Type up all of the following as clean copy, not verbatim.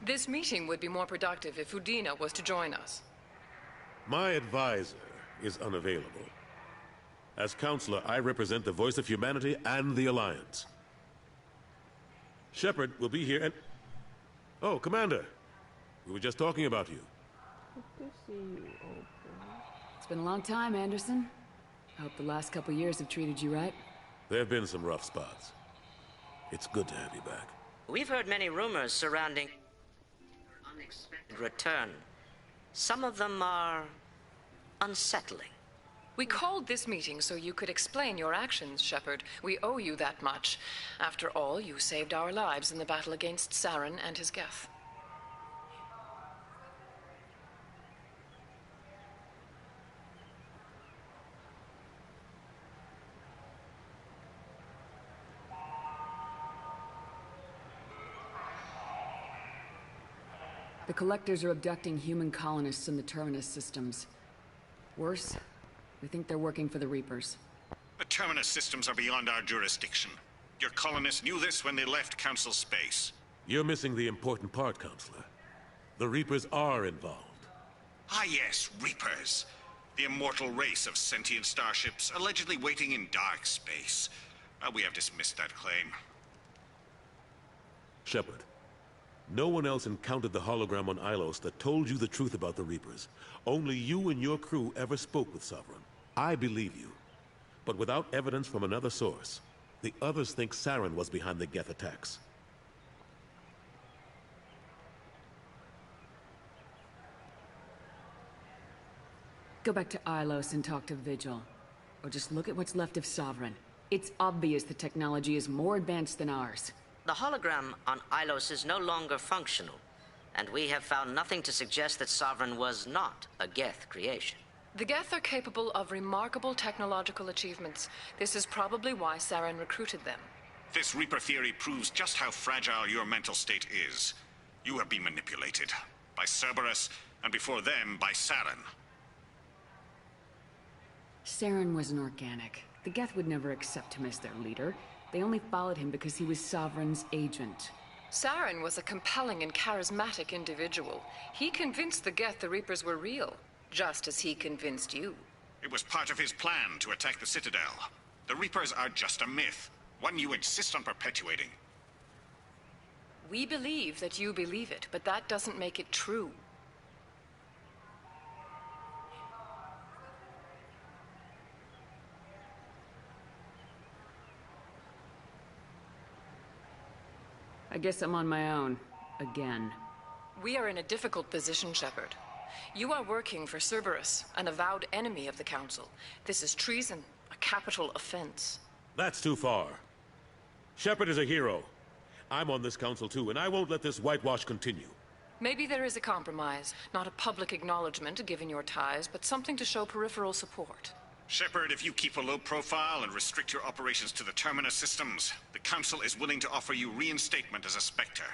This meeting would be more productive if Udina was to join us. My advisor is unavailable. As counselor, I represent the voice of humanity and the Alliance. Shepard will be here and... Oh, Commander! We were just talking about you. It's been a long time, Anderson. I hope the last couple years have treated you right. There have been some rough spots. It's good to have you back. We've heard many rumors surrounding your unexpected return. Some of them are unsettling. We called this meeting so you could explain your actions, Shepard. We owe you that much. After all, you saved our lives in the battle against Saren and his Geth. The Collectors are abducting human colonists in the Terminus systems. Worse, we think they're working for the Reapers. The Terminus systems are beyond our jurisdiction. Your colonists knew this when they left Council space. You're missing the important part, Counselor. The Reapers are involved. Ah yes, Reapers. The immortal race of sentient starships allegedly waiting in dark space. We have dismissed that claim. Shepard, no one else encountered the hologram on Ilos that told you the truth about the Reapers. Only you and your crew ever spoke with Sovereign. I believe you. But without evidence from another source, the others think Saren was behind the Geth attacks. Go back to Ilos and talk to Vigil. Or just look at what's left of Sovereign. It's obvious the technology is more advanced than ours. The hologram on Ilos is no longer functional, and we have found nothing to suggest that Sovereign was not a Geth creation. The Geth are capable of remarkable technological achievements. This is probably why Saren recruited them. This Reaper theory proves just how fragile your mental state is. You have been manipulated. By Cerberus, and before them, by Saren. Saren was an organic. The Geth would never accept him as their leader. They only followed him because he was Sovereign's agent. Saren was a compelling and charismatic individual. He convinced the Geth the Reapers were real, just as he convinced you. It was part of his plan to attack the Citadel. The Reapers are just a myth, one you insist on perpetuating. We believe that you believe it, but that doesn't make it true. I guess I'm on my own. Again. We are in a difficult position, Shepard. You are working for Cerberus, an avowed enemy of the Council. This is treason, a capital offense. That's too far. Shepard is a hero. I'm on this council too, and I won't let this whitewash continue. Maybe there is a compromise. Not a public acknowledgement given your ties, but something to show peripheral support. Shepard, if you keep a low profile and restrict your operations to the Terminus systems, the Council is willing to offer you reinstatement as a Spectre.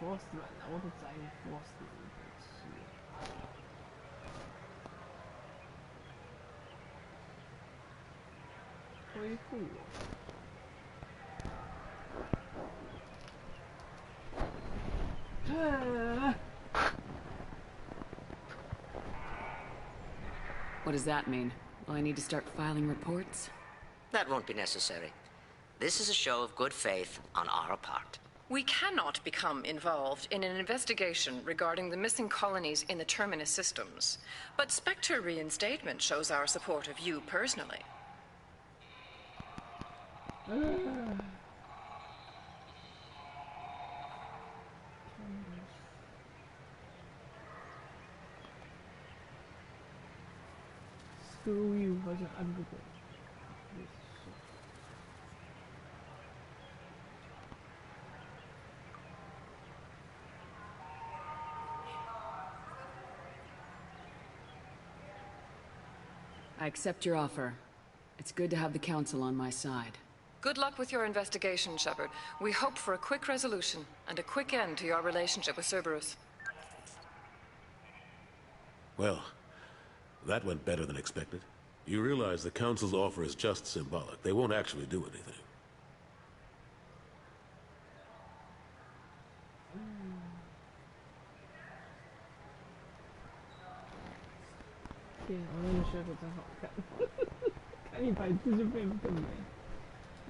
Enforcement, I want to say enforcement, but pretty cool. What does that mean? Will I need to start filing reports? That won't be necessary. This is a show of good faith on our part. We cannot become involved in an investigation regarding the missing colonies in the Terminus systems. But Spectre reinstatement shows our support of you personally. Screw you, was it unbelievable? I accept your offer. It's good to have the Council on my side. Good luck with your investigation, Shepard. We hope for a quick resolution and a quick end to your relationship with Cerberus. Well, that went better than expected. You realize the Council's offer is just symbolic. They won't actually do anything.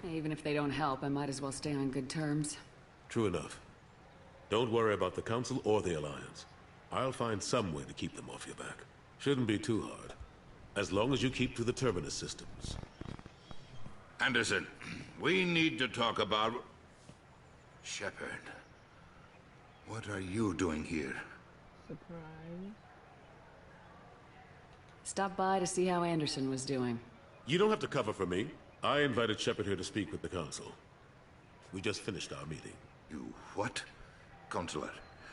Even if they don't help, I might as well stay on good terms. True enough. Don't worry about the Council or the Alliance. I'll find some way to keep them off your back. Shouldn't be too hard. As long as you keep to the terminus systems. Anderson, we need to talk about... Shepard. What are you doing here? Surprise. Stopped by to see how Anderson was doing. You don't have to cover for me. I invited Shepard here to speak with the Council. We just finished our meeting. You what? Counselor,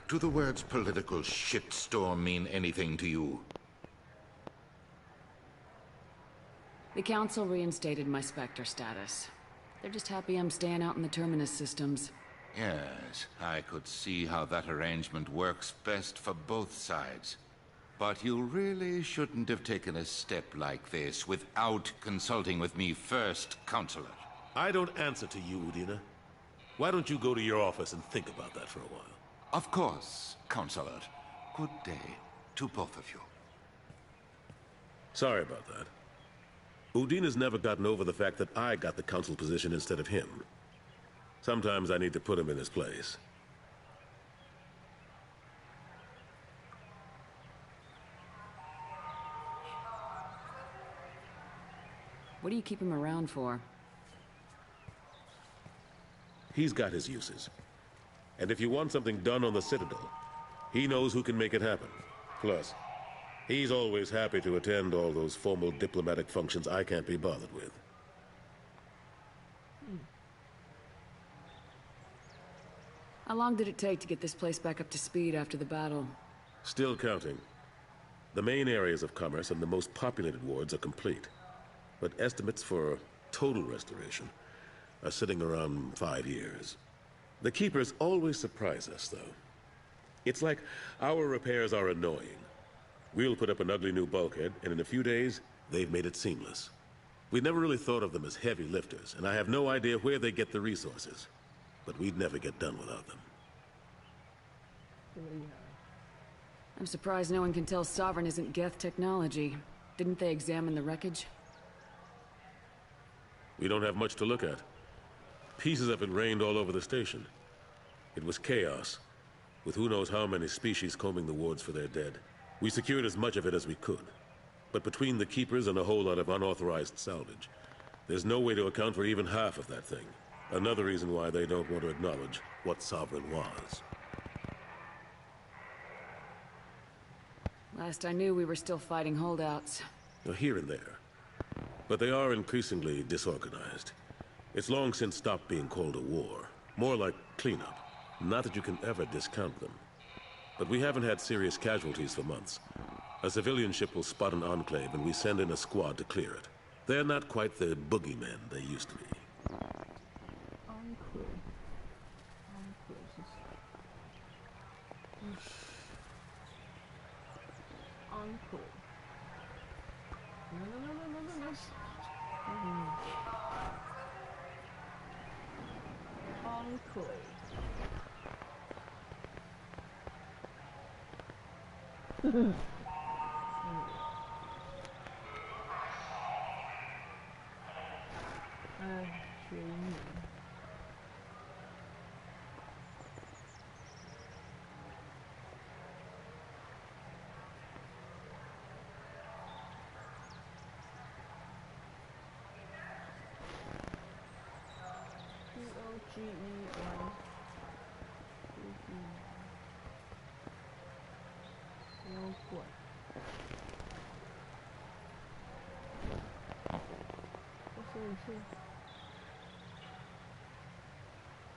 do the words political shitstorm mean anything to you? The Council reinstated my Spectre status. They're just happy I'm staying out in the terminus systems. Yes, I could see how that arrangement works best for both sides. But you really shouldn't have taken a step like this without consulting with me first, Counselor. I don't answer to you, Udina. Why don't you go to your office and think about that for a while? Of course, Counselor. Good day to both of you. Sorry about that. Udina's never gotten over the fact that I got the Council position instead of him. Sometimes I need to put him in his place. What do you keep him around for? He's got his uses. And if you want something done on the Citadel, he knows who can make it happen. Plus, he's always happy to attend all those formal diplomatic functions I can't be bothered with. How long did it take to get this place back up to speed after the battle? Still counting. The main areas of commerce and the most populated wards are complete. But estimates for total restoration are sitting around 5 years. The Keepers always surprise us, though. It's like our repairs are annoying. We'll put up an ugly new bulkhead, and in a few days, they've made it seamless. We never really thought of them as heavy lifters, and I have no idea where they get the resources. But we'd never get done without them. I'm surprised no one can tell Sovereign isn't Geth technology. Didn't they examine the wreckage? We don't have much to look at. Pieces of it rained all over the station. It was chaos, with who knows how many species combing the wards for their dead. We secured as much of it as we could. But between the Keepers and a whole lot of unauthorized salvage, there's no way to account for even half of that thing. Another reason why they don't want to acknowledge what Sovereign was. Last I knew, we were still fighting holdouts. Here and there. But they are increasingly disorganized. It's long since stopped being called a war. More like cleanup. Not that you can ever discount them. But we haven't had serious casualties for months. A civilian ship will spot an enclave and we send in a squad to clear it. They're not quite the boogeymen they used to be.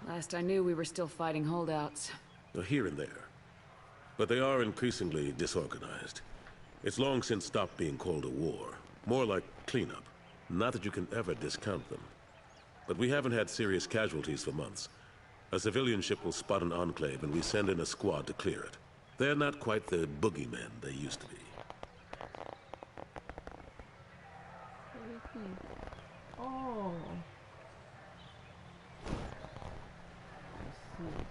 Last I knew, we were still fighting holdouts. Here and there. But they are increasingly disorganized. It's long since stopped being called a war. More like cleanup. Not that you can ever discount them. But we haven't had serious casualties for months. A civilian ship will spot an enclave and we send in a squad to clear it. They're not quite the boogeymen they used to be. Oh. I see.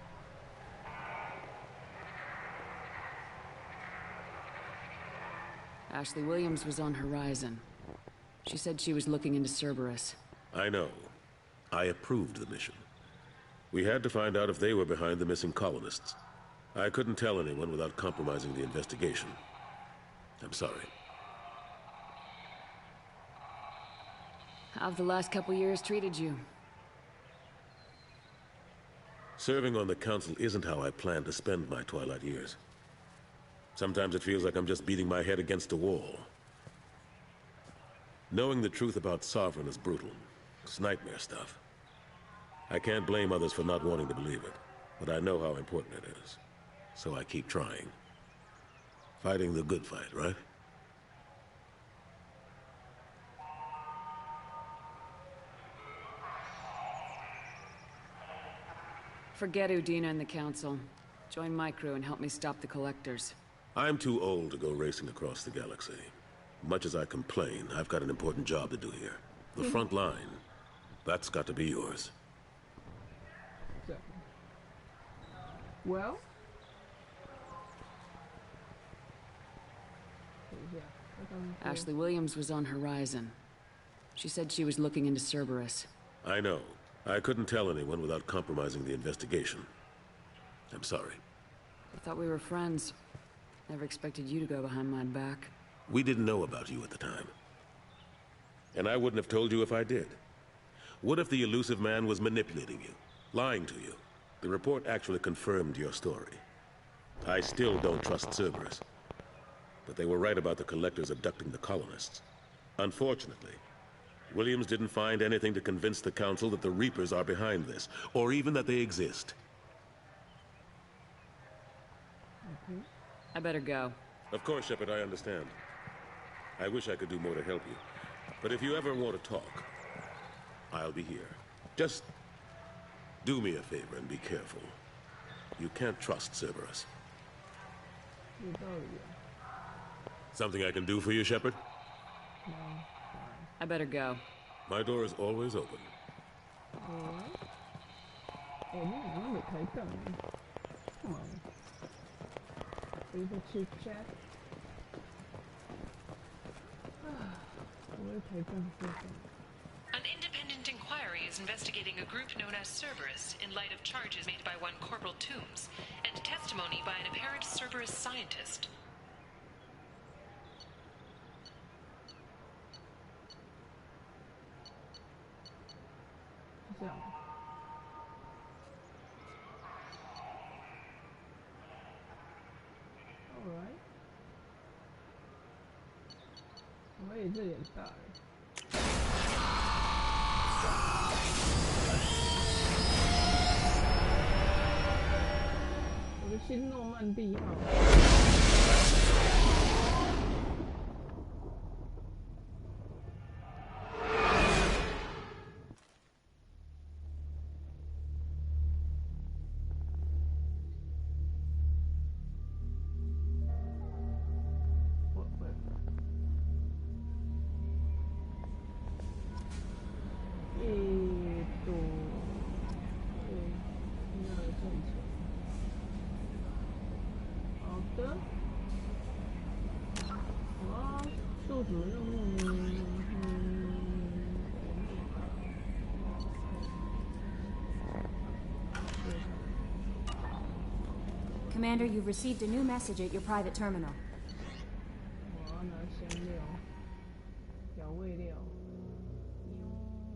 Ashley Williams was on Horizon. She said she was looking into Cerberus. I know. I approved the mission. We had to find out if they were behind the missing colonists. I couldn't tell anyone without compromising the investigation. I'm sorry. How have the last couple years treated you? Serving on the Council isn't how I plan to spend my twilight years. Sometimes it feels like I'm just beating my head against a wall. Knowing the truth about Sovereign is brutal. It's nightmare stuff. I can't blame others for not wanting to believe it, but I know how important it is. So I keep trying. Fighting the good fight, right? Forget Udina and the Council. Join my crew and help me stop the Collectors. I'm too old to go racing across the galaxy. Much as I complain, I've got an important job to do here. The front line. That's got to be yours. Well? Ashley Williams was on Horizon. She said she was looking into Cerberus. I know. I couldn't tell anyone without compromising the investigation. I'm sorry. I thought we were friends. Never expected you to go behind my back. We didn't know about you at the time. And I wouldn't have told you if I did. What if the elusive man was manipulating you, lying to you? The report actually confirmed your story. I still don't trust Cerberus. But they were right about the Collectors abducting the colonists. Unfortunately, Williams didn't find anything to convince the Council that the Reapers are behind this, or even that they exist. I better go. Of course, Shepard, I understand. I wish I could do more to help you. But if you ever want to talk, I'll be here. Just do me a favor and be careful. You can't trust Cerberus. Something I can do for you, Shepard? No. I better go. My door is always open. Come on. Able to chat. An independent inquiry is investigating a group known as Cerberus in light of charges made by one Corporal Toombs and testimony by an apparent Cerberus scientist. Alright. 喂，这脸大哎。我的新诺曼底号。Commander, you've received a new message at your private terminal. 我要拿香料、调味料，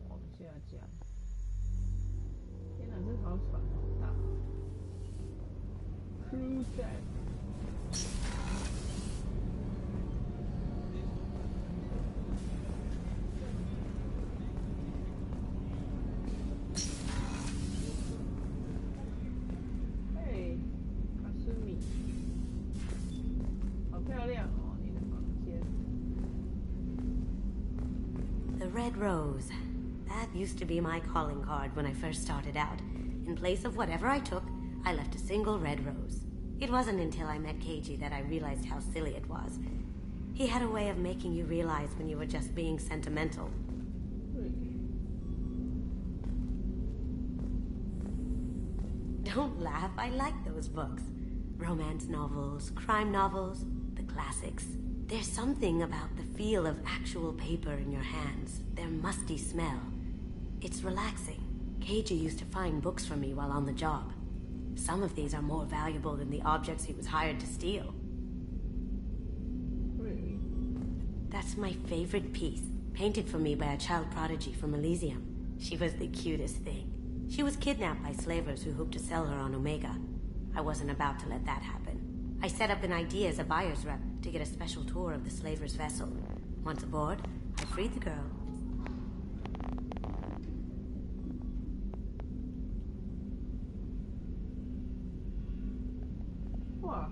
往下加。天哪，这好喘，好大。Crew deck。The red rose. That used to be my calling card when I first started out. In place of whatever I took, I left a single red rose. It wasn't until I met Keiji that I realized how silly it was. He had a way of making you realize when you were just being sentimental. Don't laugh, I like those books. Romance novels, crime novels, the classics. There's something about the feel of actual paper in your hands, their musty smell. It's relaxing. Keiji used to find books for me while on the job. Some of these are more valuable than the objects he was hired to steal. Really? That's my favorite piece, painted for me by a child prodigy from Elysium. She was the cutest thing. She was kidnapped by slavers who hoped to sell her on Omega. I wasn't about to let that happen. I set up an idea as a buyer's rep to get a special tour of the slaver's vessel. Once aboard, I freed the girl. Wow.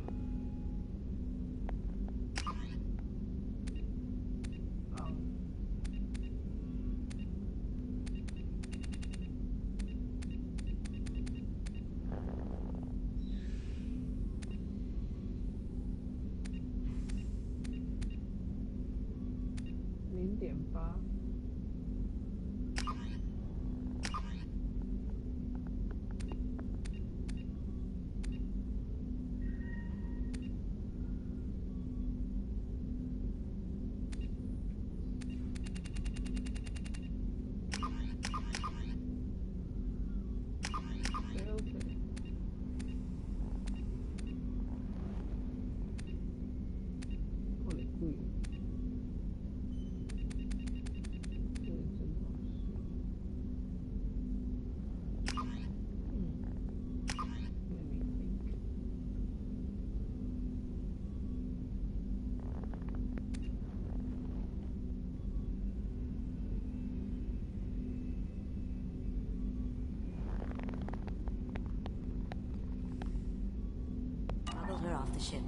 $0.8Off the ship.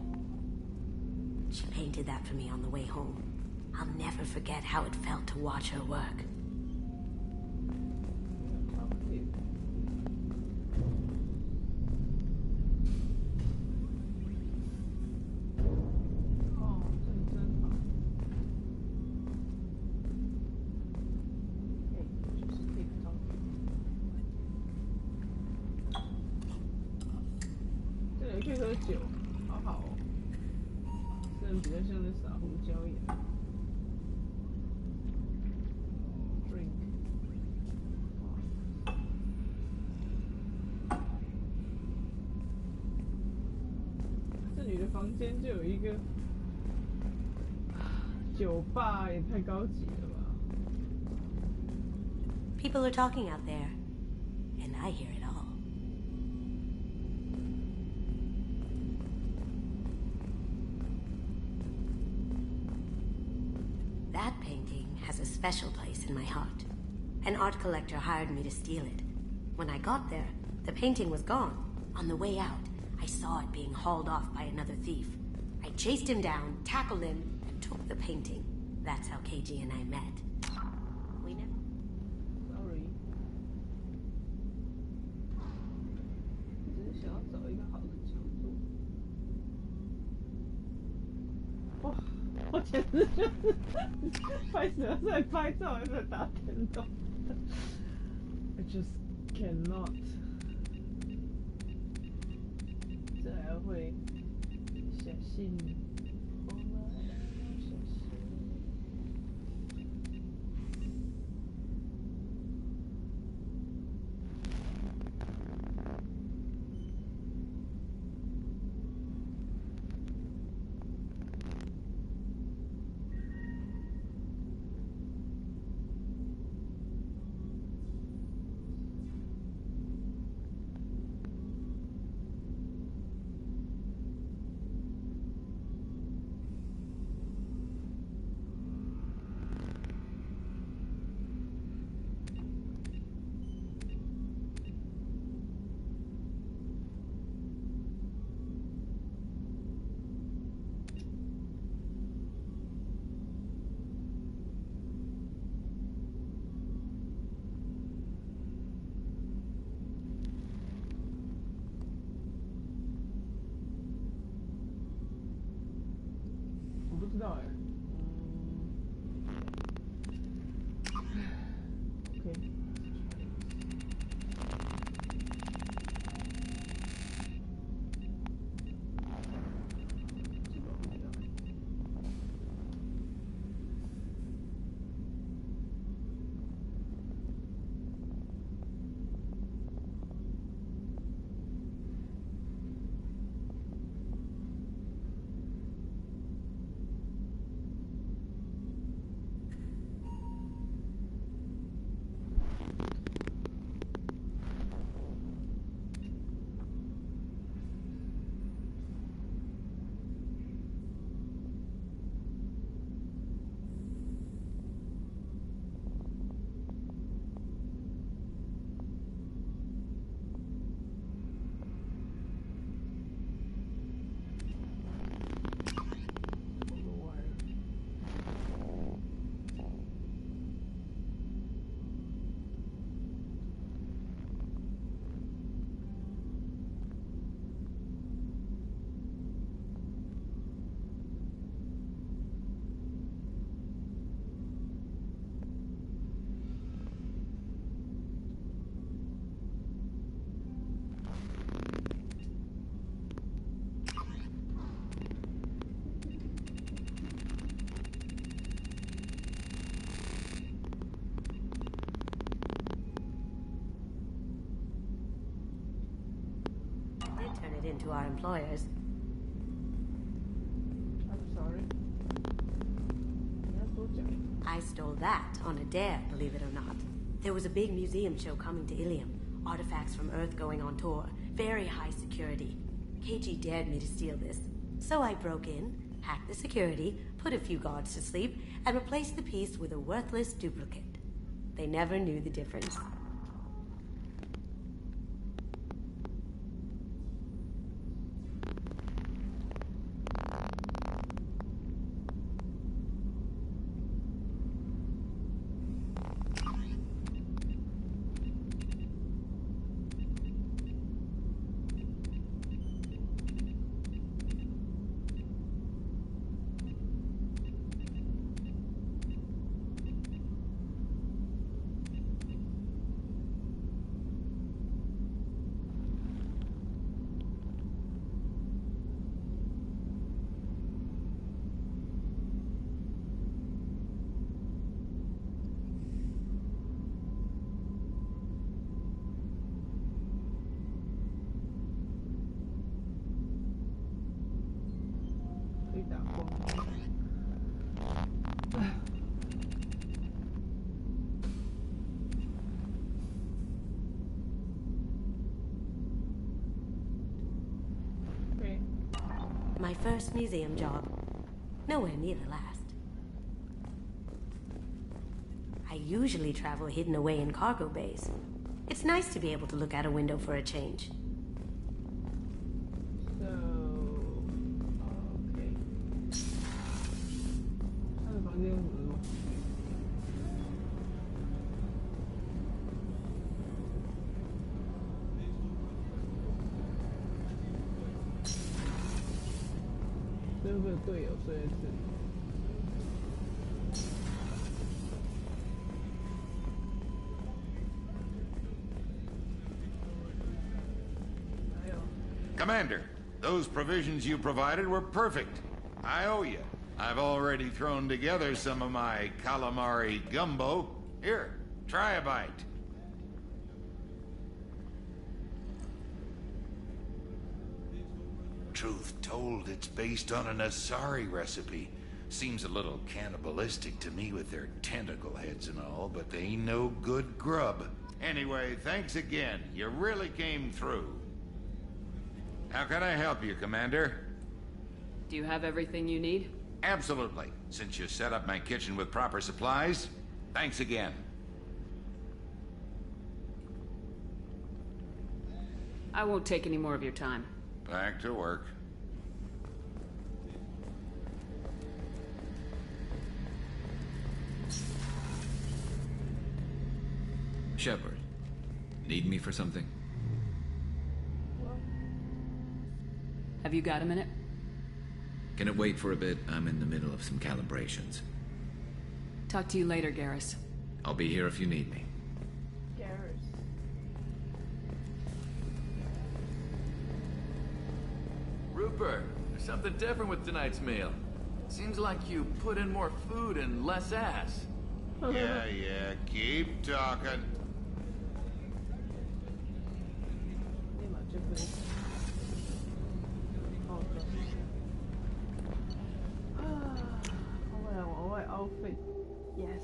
She painted that for me on the way home. I'll never forget how it felt to watch her work.可以喝酒，好好哦。这人比较像在撒胡椒一样。Drink。这里的房间就有一个酒吧，也太高级了吧 People are talking out there, and I hear it all. That painting has a special place in my heart. An art collector hired me to steal it. When I got there, the painting was gone. On the way out, I saw it being hauled off by another thief. I chased him down, tackled him, and took the painting. That's how Keiji and I met. We never... Sorry. 只是想要找一个好的角度。哇！我简直就是拍摄在拍照，还在打电动。I just cannot。这还会写信。into our employers. I'm sorry. I stole that on a dare, believe it or not. There was a big museum show coming to Illium. Artifacts from Earth going on tour. Very high security. KG dared me to steal this. So I broke in, hacked the security, put a few guards to sleep, and replaced the piece with a worthless duplicate. They never knew the difference. My first museum job. Nowhere near the last. I usually travel hidden away in cargo bays. It's nice to be able to look out a window for a change. So... okay. 他的房间有什么？ 这个队友睡在这里。Commander, those provisions you provided were perfect. I owe you. I've already thrown together some of my calamari gumbo. Here, try a bite. Truth told, it's based on an Asari recipe. Seems a little cannibalistic to me with their tentacle heads and all, but they ain't no good grub. Anyway, thanks again. You really came through. How can I help you, Commander? Do you have everything you need? Absolutely. Since you set up my kitchen with proper supplies, thanks again. I won't take any more of your time. Back to work. Shepard, need me for something? Have you got a minute? Can it wait for a bit? I'm in the middle of some calibrations. Talk to you later, Garrus. I'll be here if you need me. Garrus. Rupert, there's something different with tonight's meal. Seems like you put in more food and less ass. Yeah, keep talking. outfit. Yes.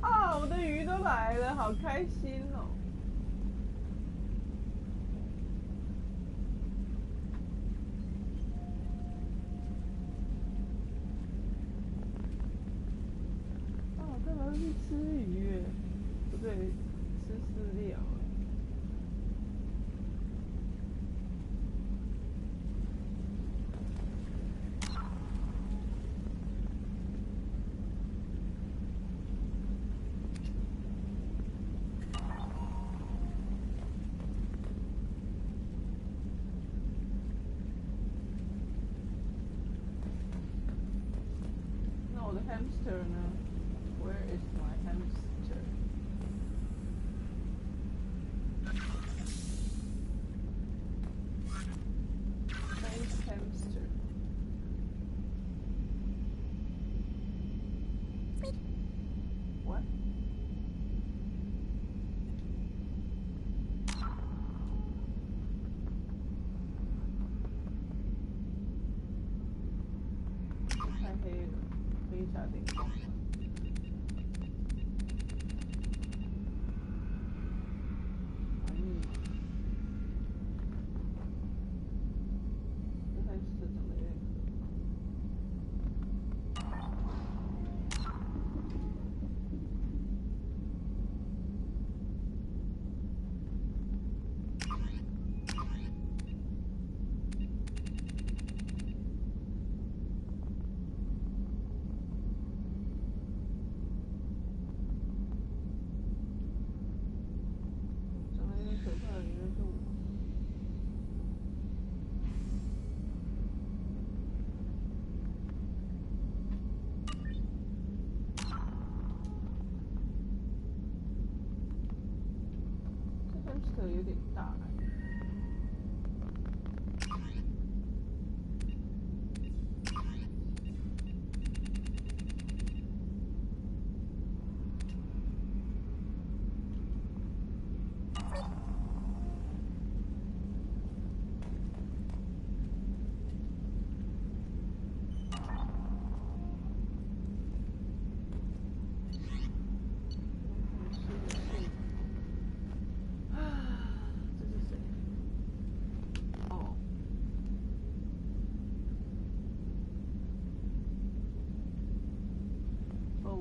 啊，我的鱼都来了，好开心哦！啊，我干嘛要去吃鱼？不对，吃饲料。 Hamster now. Where is my hamster? Nice hamster. What? 下电光吗？哎，这台车长得有点可怕的，那是我。这 hamster 有点大哎。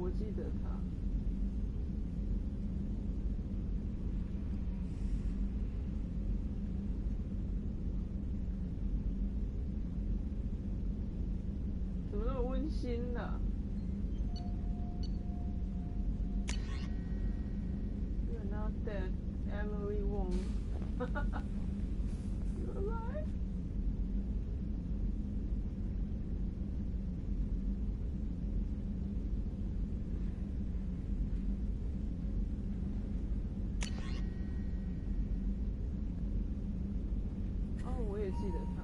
我记得他。怎么那么温馨呢？You're not dead, Emily Wong. You're alive. 我也记得他。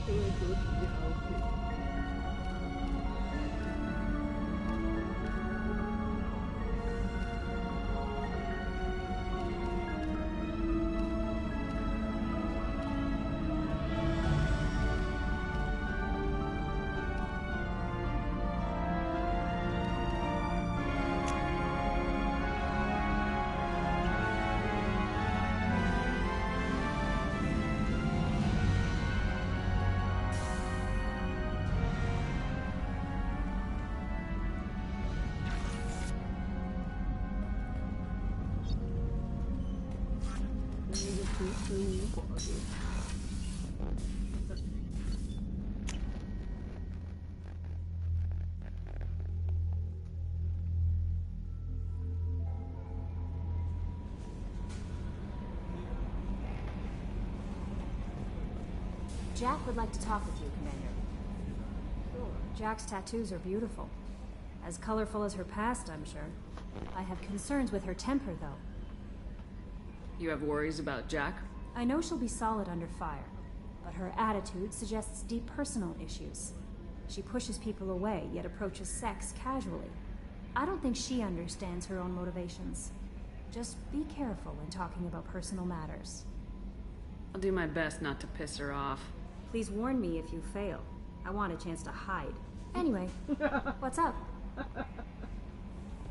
这个主体验 OK。Jack would like to talk with you, Commander. Jack's tattoos are beautiful. As colorful as her past, I'm sure. I have concerns with her temper, though. You have worries about Jack? I know she'll be solid under fire, but her attitude suggests deep personal issues. She pushes people away, yet approaches sex casually. I don't think she understands her own motivations. Just be careful when talking about personal matters. I'll do my best not to piss her off. Please warn me if you fail. I want a chance to hide. Anyway, what's up?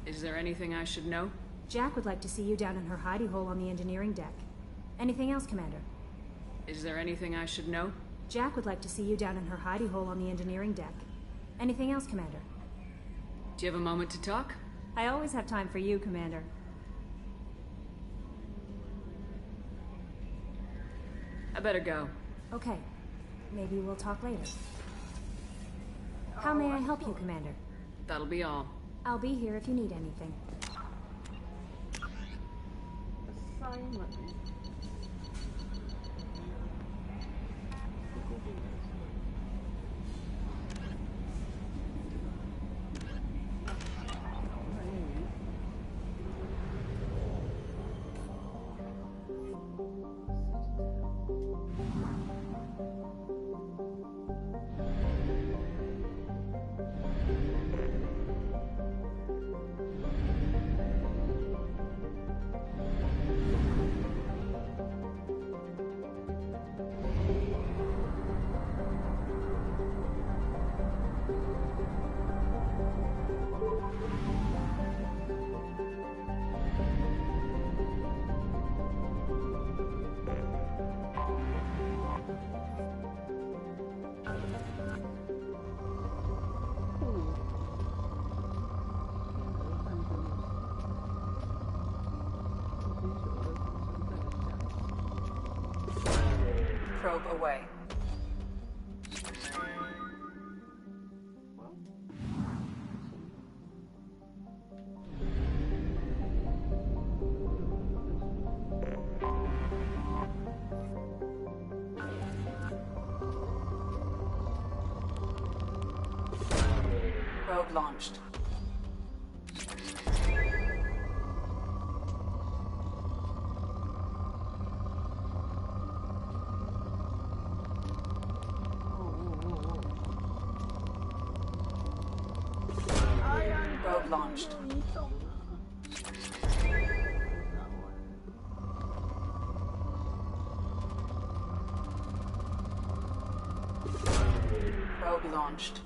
Is there anything I should know? Jack would like to see you down in her hidey hole on the engineering deck. Anything else, Commander? Is there anything I should know? Jack would like to see you down in her hidey hole on the engineering deck. Anything else, Commander? Do you have a moment to talk? I always have time for you, Commander. I better go. Okay. Maybe we'll talk later. How may I help you, Commander? That'll be all. I'll be here if you need anything. Assignment. Probe away. Probe launched. Probe launched. Probe launched.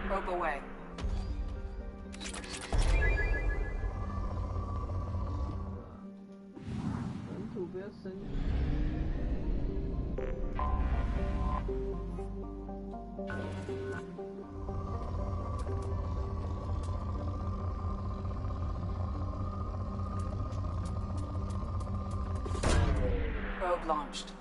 Probe away. Probe launched.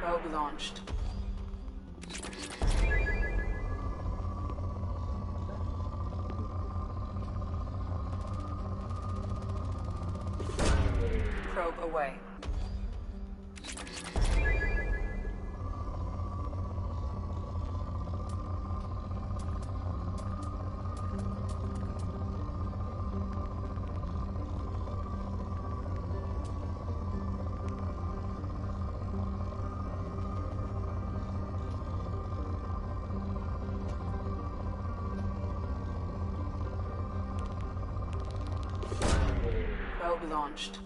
Probe launched. away. Probe launched.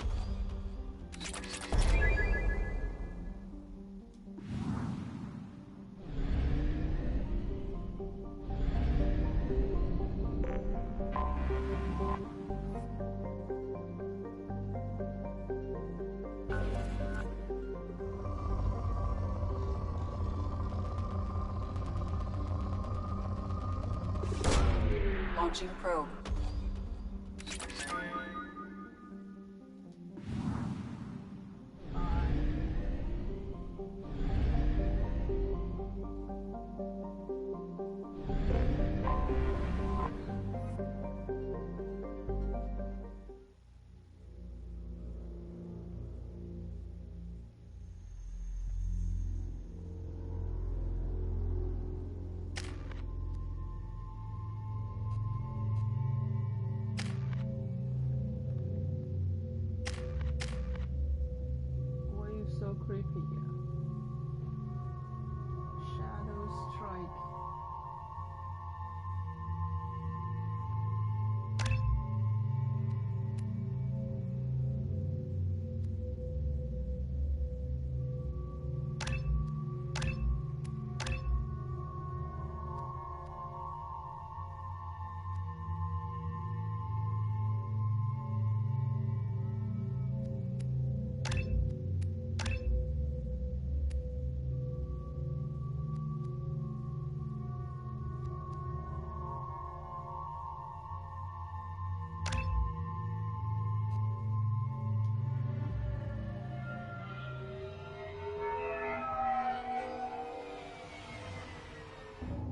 Launching probe. So creepy here. Shadow strike.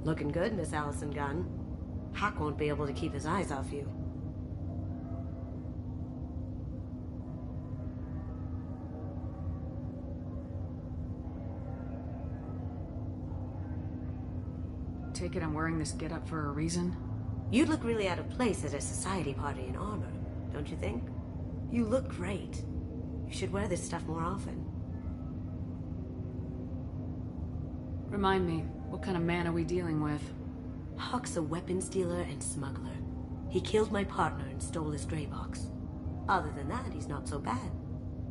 Looking good, Miss Allison Gunn. Hawk won't be able to keep his eyes off you. Take it I'm wearing this getup for a reason? You'd look really out of place at a society party in armor, don't you think? You look great. You should wear this stuff more often. Remind me, what kind of man are we dealing with? Hawk's a weapons dealer and smuggler. He killed my partner and stole his gray box. Other than that, he's not so bad.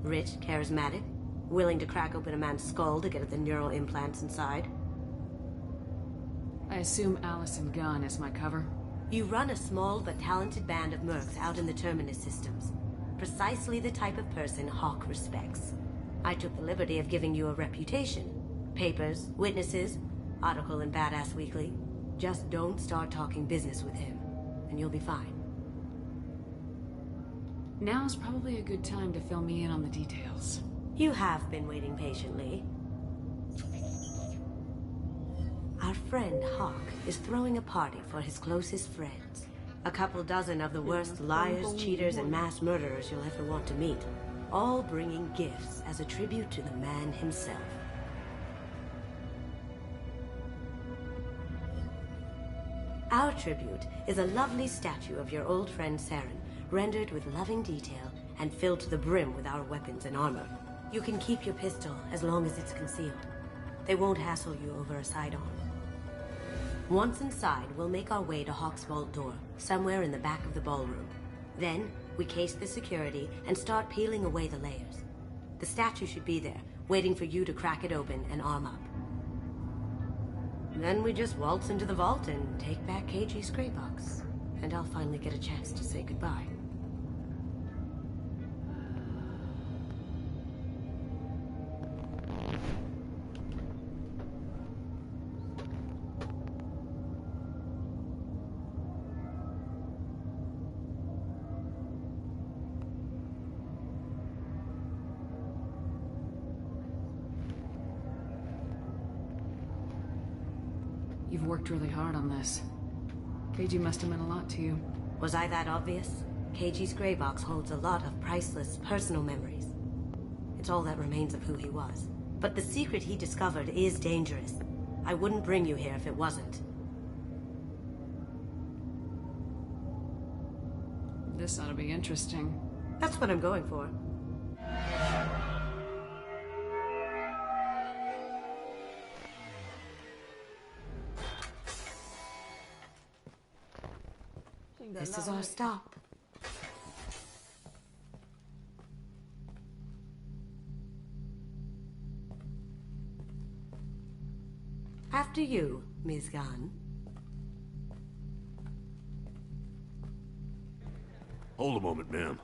Rich, charismatic, willing to crack open a man's skull to get at the neural implants inside. I assume Allison Gunn is my cover? You run a small but talented band of mercs out in the Terminus systems. Precisely the type of person Hawk respects. I took the liberty of giving you a reputation. Papers, witnesses, article in Badass Weekly. Just don't start talking business with him, and you'll be fine. Now's probably a good time to fill me in on the details. You have been waiting patiently. Our friend Hawk is throwing a party for his closest friends. A couple dozen of the worst liars, cheaters, and mass murderers you'll ever want to meet. All bringing gifts as a tribute to the man himself. Our tribute is a lovely statue of your old friend Saren, rendered with loving detail and filled to the brim with our weapons and armor. You can keep your pistol as long as it's concealed. They won't hassle you over a sidearm. Once inside, we'll make our way to Hawk's vault door, somewhere in the back of the ballroom. Then, we case the security and start peeling away the layers. The statue should be there, waiting for you to crack it open and arm up. Then we just waltz into the vault and take back KG's gray box. And I'll finally get a chance to say goodbye. You've worked really hard on this. KG must have meant a lot to you. Was I that obvious? KG's gray box holds a lot of priceless personal memories. It's all that remains of who he was. But the secret he discovered is dangerous. I wouldn't bring you here if it wasn't. This ought to be interesting. That's what I'm going for. This is our stop. After you, Ms. Gunn. Hold a moment, ma'am.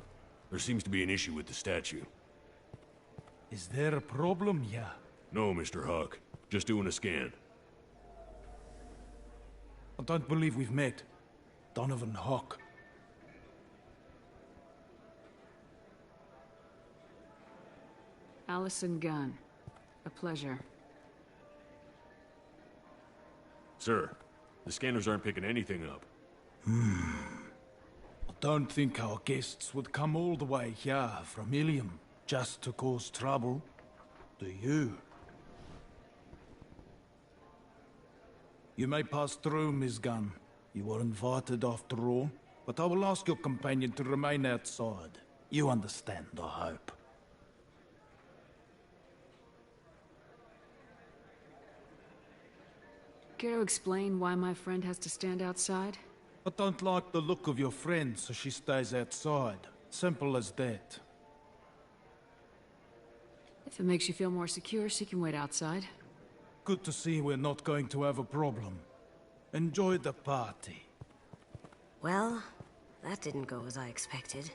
There seems to be an issue with the statue. Is there a problem here? No, Mr. Huck. Just doing a scan. I don't believe we've met. Donovan Huck. Allison Gunn. A pleasure. Sir, the scanners aren't picking anything up. I don't think our guests would come all the way here from Illium just to cause trouble. Do you? You may pass through, Ms. Gunn. You were invited after all, but I will ask your companion to remain outside. You understand, I hope. Care to explain why my friend has to stand outside? I don't like the look of your friend, so she stays outside. Simple as that. If it makes you feel more secure, she can wait outside. Good to see we're not going to have a problem. Enjoy the party. Well, that didn't go as I expected.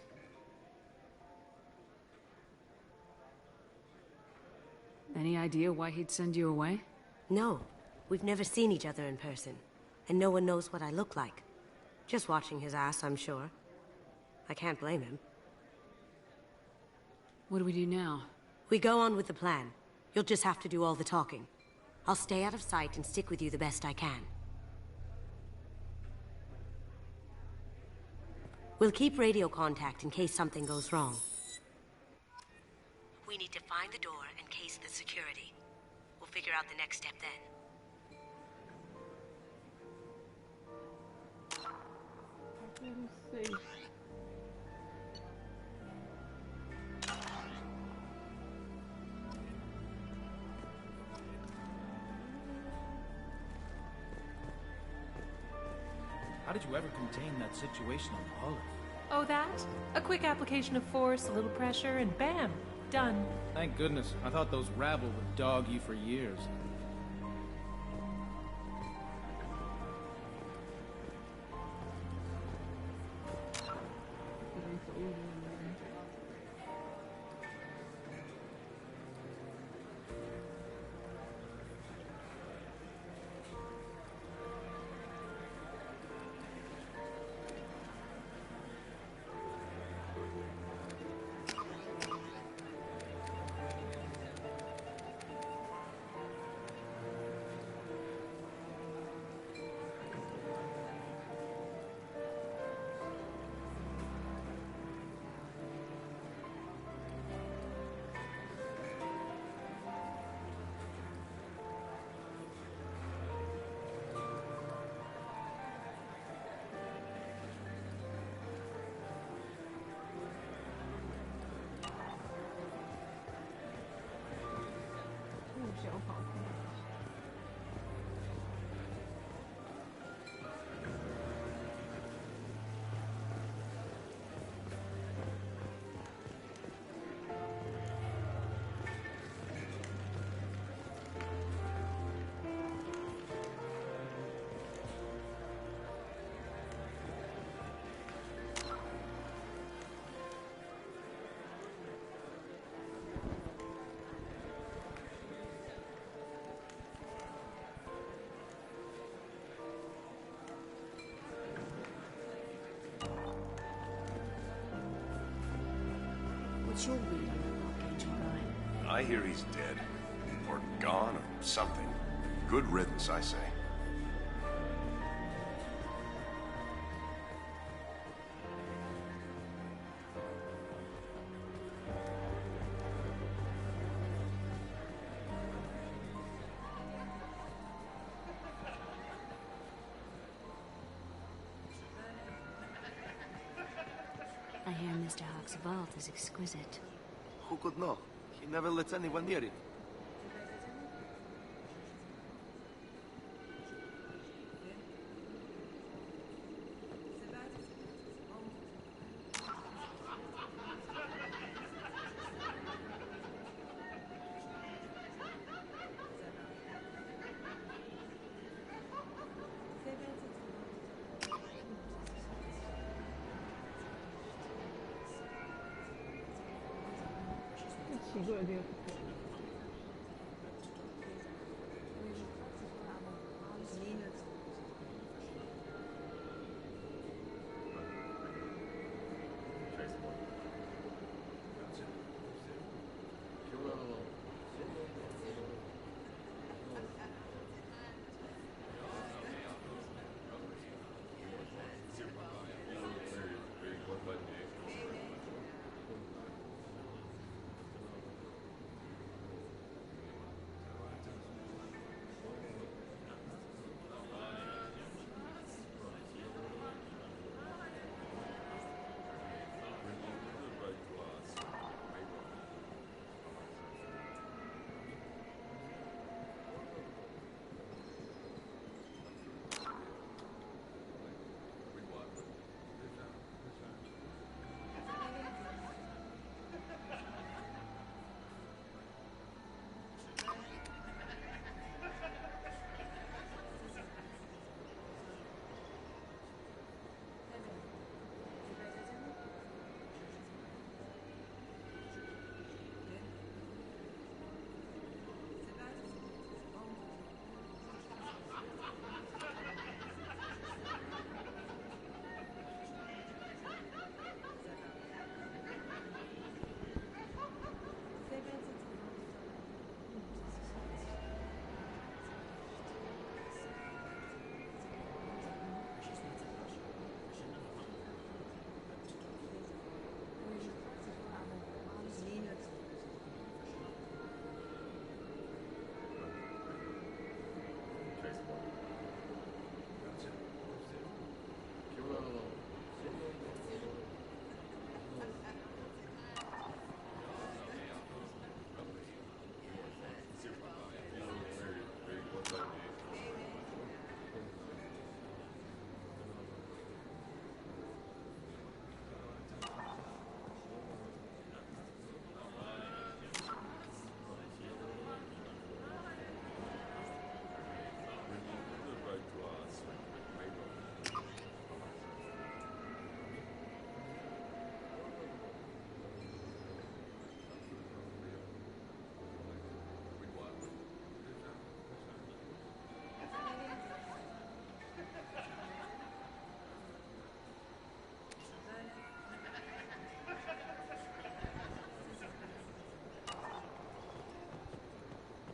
Any idea why he'd send you away? No. We've never seen each other in person. And no one knows what I look like. Just watching his ass, I'm sure. I can't blame him. What do we do now? We go on with the plan. You'll just have to do all the talking. I'll stay out of sight and stick with you the best I can. We'll keep radio contact in case something goes wrong. We need to find the door and case the security. We'll figure out the next step then. Let me see. How did you ever contain that situation on Olive? Oh, that? A quick application of force, a little pressure, and bam! Done. Thank goodness. I thought those rabble would dog you for years. What's your read on that Archangel guy? I hear he's dead. Or gone, or something. Good riddance, I say. I hear Mr. Hawk's vault is exquisite. Who could know? He never lets anyone near it.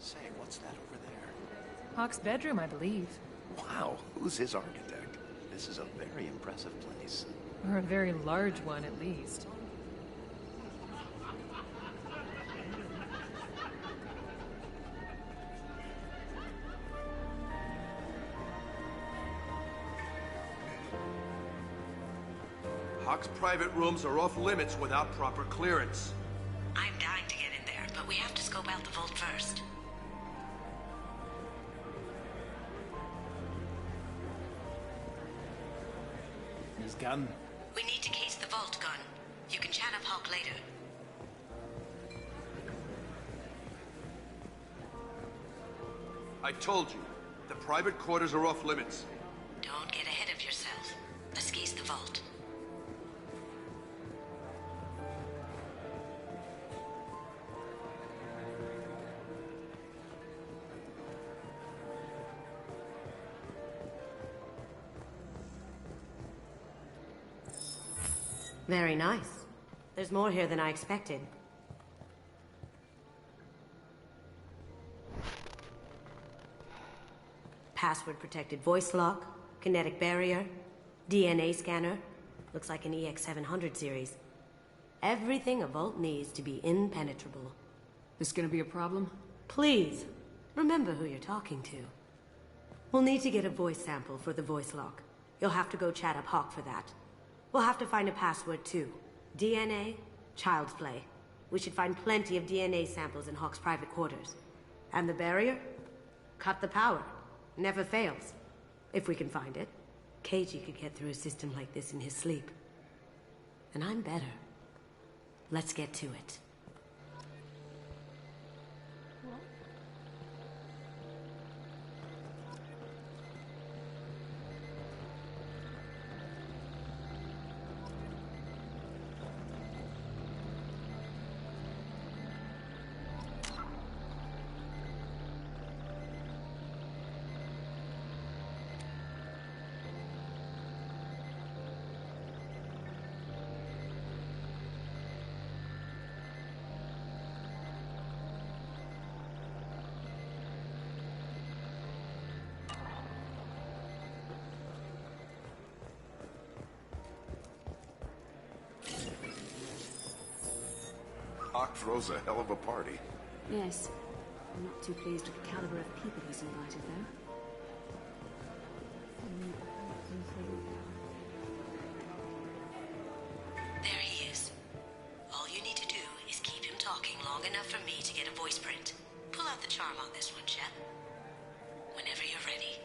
Say, what's that over there? Hawk's bedroom, I believe. Wow, who's his architect? This is a very impressive place. Or a very large one, at least. Hawk's private rooms are off limits without proper clearance. I'm dying to get in there, but we have to scope out the vault first. His gun? We need to case the vault gun. You can chat up Hawk later. I told you, the private quarters are off limits. Don't get ahead of yourself. Let's case the vault. Very nice. There's more here than I expected. Password-protected voice lock, kinetic barrier, DNA scanner. Looks like an EX700 series. Everything a vault needs to be impenetrable. This gonna be a problem? Please, remember who you're talking to. We'll need to get a voice sample for the voice lock. You'll have to go chat up Hawk for that. We'll have to find a password, too. DNA? Child's play. We should find plenty of DNA samples in Hawk's private quarters. And the barrier? Cut the power. Never fails. If we can find it. Keiji could get through a system like this in his sleep. And I'm better. Let's get to it. Hawk throws a hell of a party. Yes. I'm not too pleased with the caliber of people he's invited, though. There he is. All you need to do is keep him talking long enough for me to get a voice print. Pull out the charm on this one, Shep. Whenever you're ready.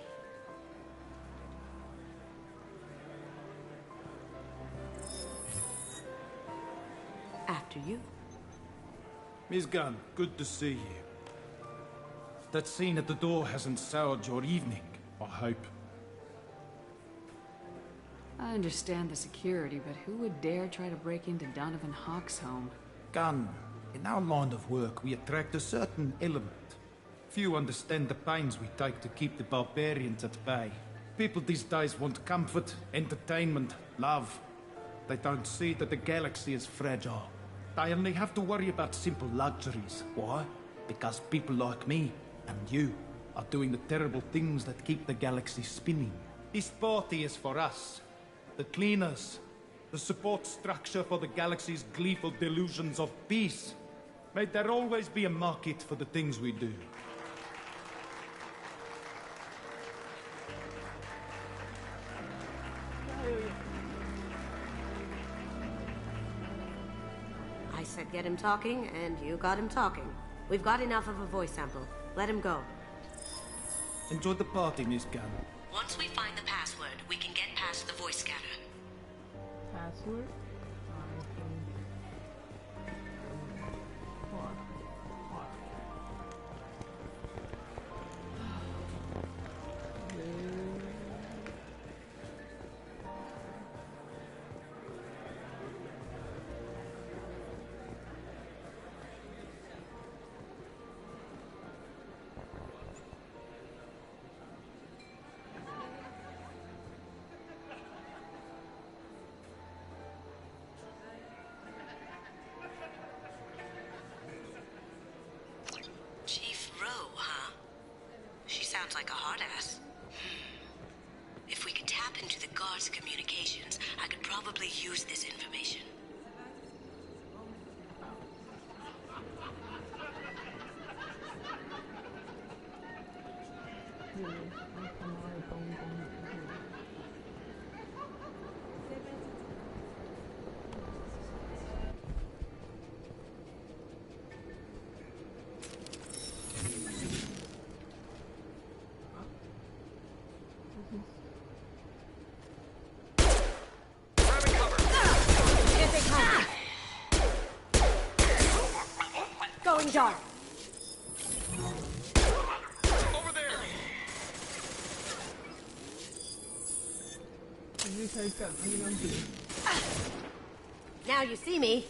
After you. Miss Gunn, good to see you. That scene at the door hasn't soured your evening, I hope. I understand the security, but who would dare try to break into Donovan Hawk's home? Gunn, in our line of work, we attract a certain element. Few understand the pains we take to keep the barbarians at bay. People these days want comfort, entertainment, love. They don't see that the galaxy is fragile. They only have to worry about simple luxuries. Why? Because people like me and you are doing the terrible things that keep the galaxy spinning. This party is for us, the cleaners, the support structure for the galaxy's gleeful delusions of peace. May there always be a market for the things we do. I said get him talking, and you got him talking. We've got enough of a voice sample. Let him go. Enjoy the party, Miss Gunn. Once we find the password, we can get past the voice scanner. Password? Sounds like a hard ass. If we could tap into the guard's communications, I could probably use this information. Going dark. Over there. Now you see me.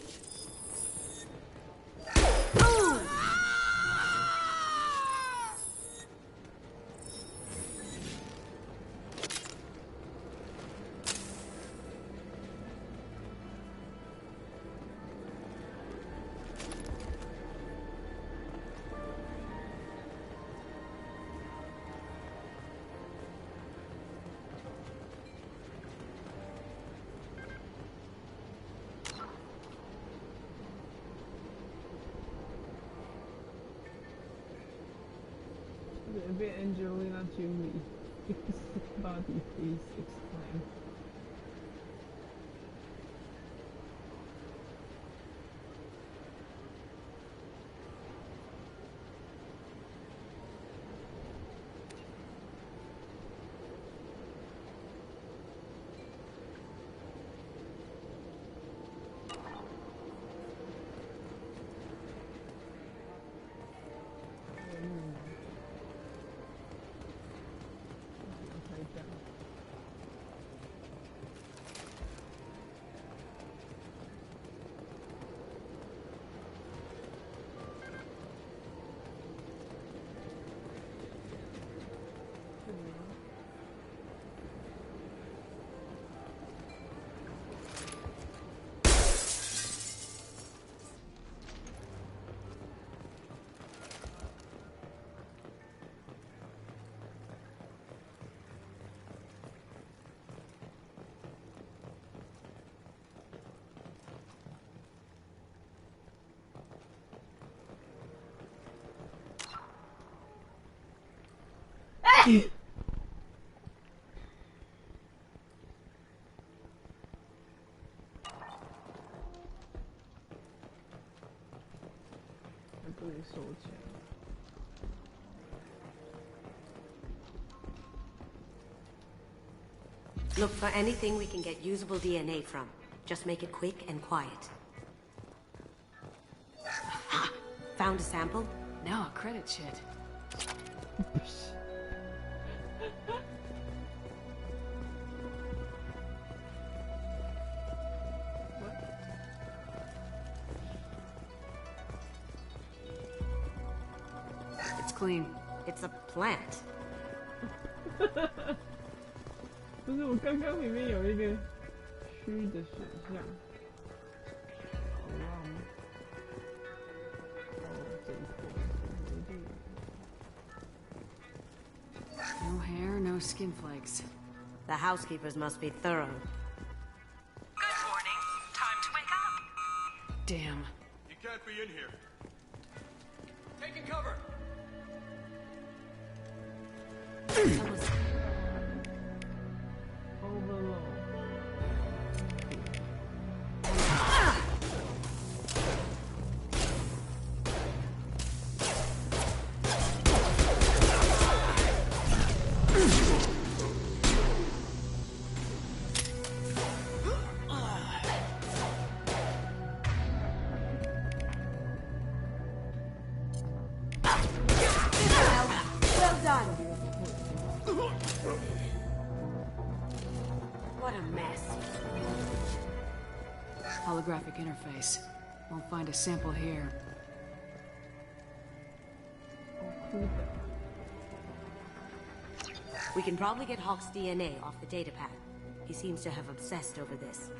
A bit Angelina Jolie. Body, please explain. 不能收钱。Look for anything we can get usable DNA from. Just make it quick and quiet. Found a sample? Now a credit shit. It's clean. It's a plant. 不是，我刚刚里面有一个虚的选项。No hair, no skin flakes. The housekeepers must be thorough. Good morning. Time to wake up. Damn. You can't be in here. Taking cover. What a mess. Holographic interface. Won't find a sample here. We can probably get Hawk's DNA off the datapad. He seems to have obsessed over this.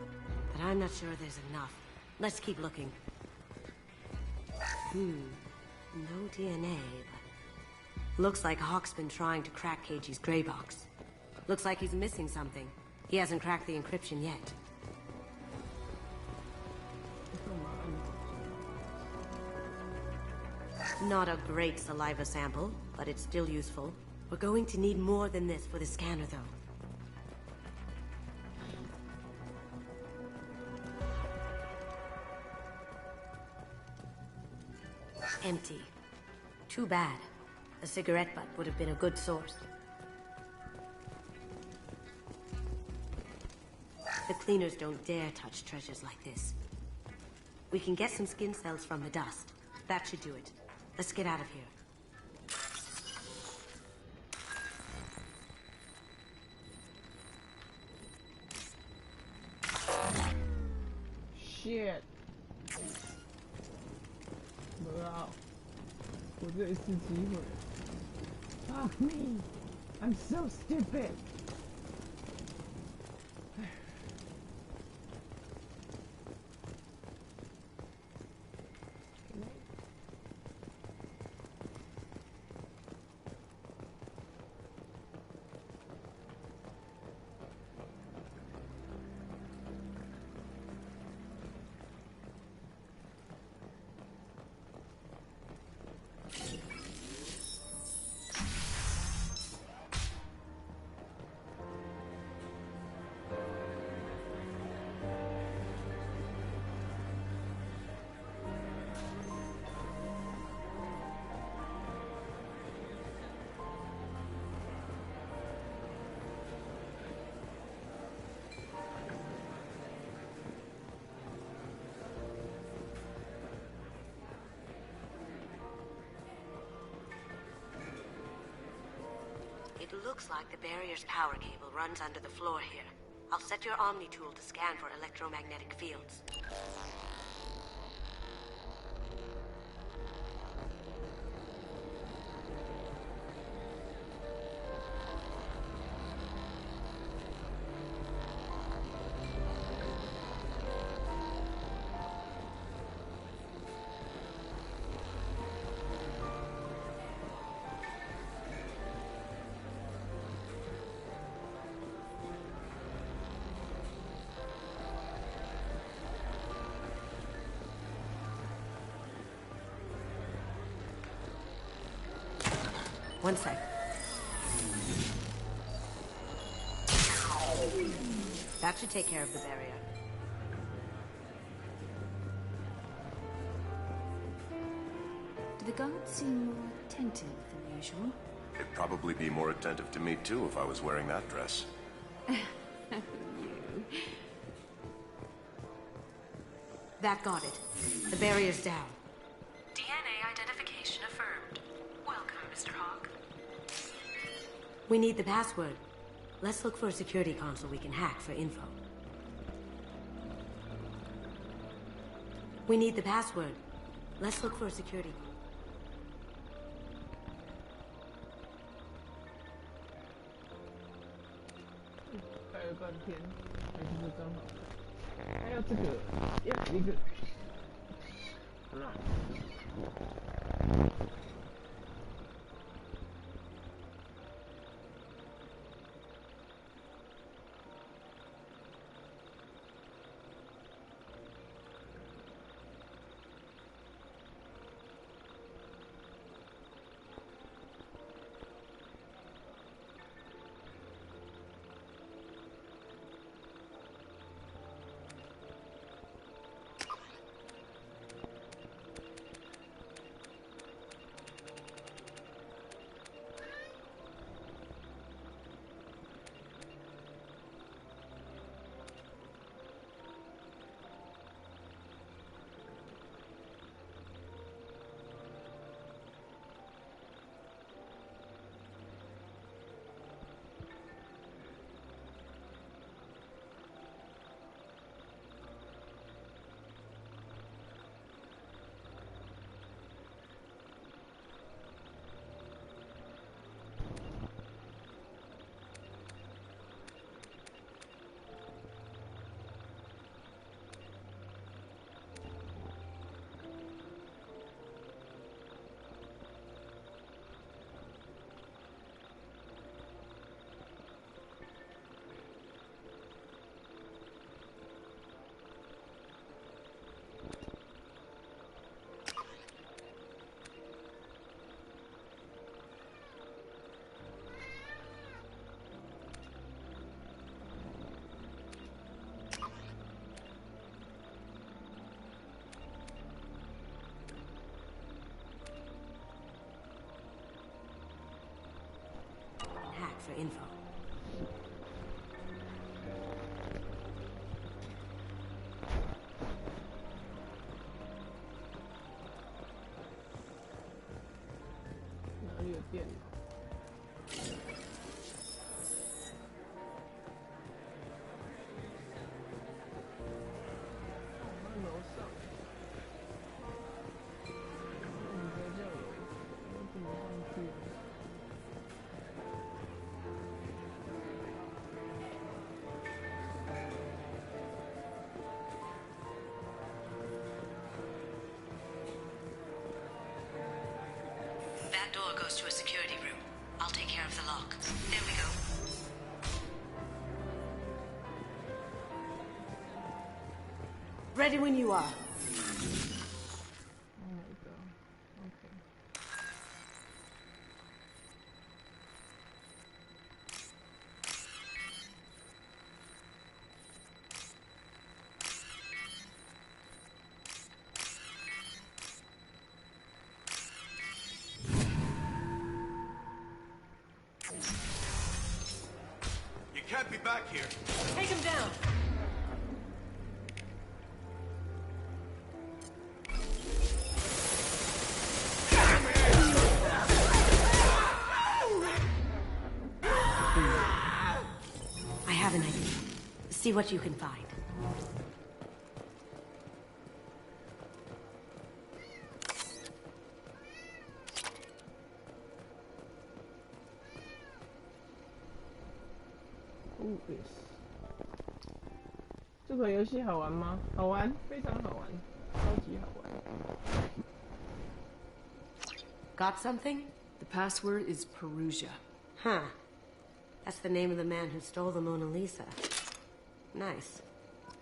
But I'm not sure there's enough. Let's keep looking. No DNA, but... Looks like Hawk's been trying to crack KG's gray box. Looks like he's missing something. He hasn't cracked the encryption yet. Not a great saliva sample, but it's still useful. We're going to need more than this for the scanner, though. Empty. Too bad. A cigarette butt would have been a good source. The cleaners don't dare touch treasures like this. We can get some skin cells from the dust. That should do it. Let's get out of here. Shit. Wow. 我这一次机会。Fuck me. I'm so stupid. It looks like the barrier's power cable runs under the floor here. I'll set your Omni tool to scan for electromagnetic fields. One sec. That should take care of the barrier. Do the guards seem more attentive than usual? They'd probably be more attentive to me too if I was wearing that dress. That got it. The barrier's down. DNA identification affirmed. Welcome, Mr. Hawk. We need the password. Let's look for a security console we can hack for info. We need the password. Let's look for a security console. 还有半天，还是不刚好。还有这个，一个。Hack for info. That door goes to a security room. I'll take care of the lock. There we go. Ready when you are. Okay. 'You can't be back here. Take him down. I have an idea. See what you can find. Yes. 这个游戏好玩吗？好玩，非常好玩，超级好玩。Got something? The password is Perugia. Huh. That's the name of the man who stole the Mona Lisa. Nice.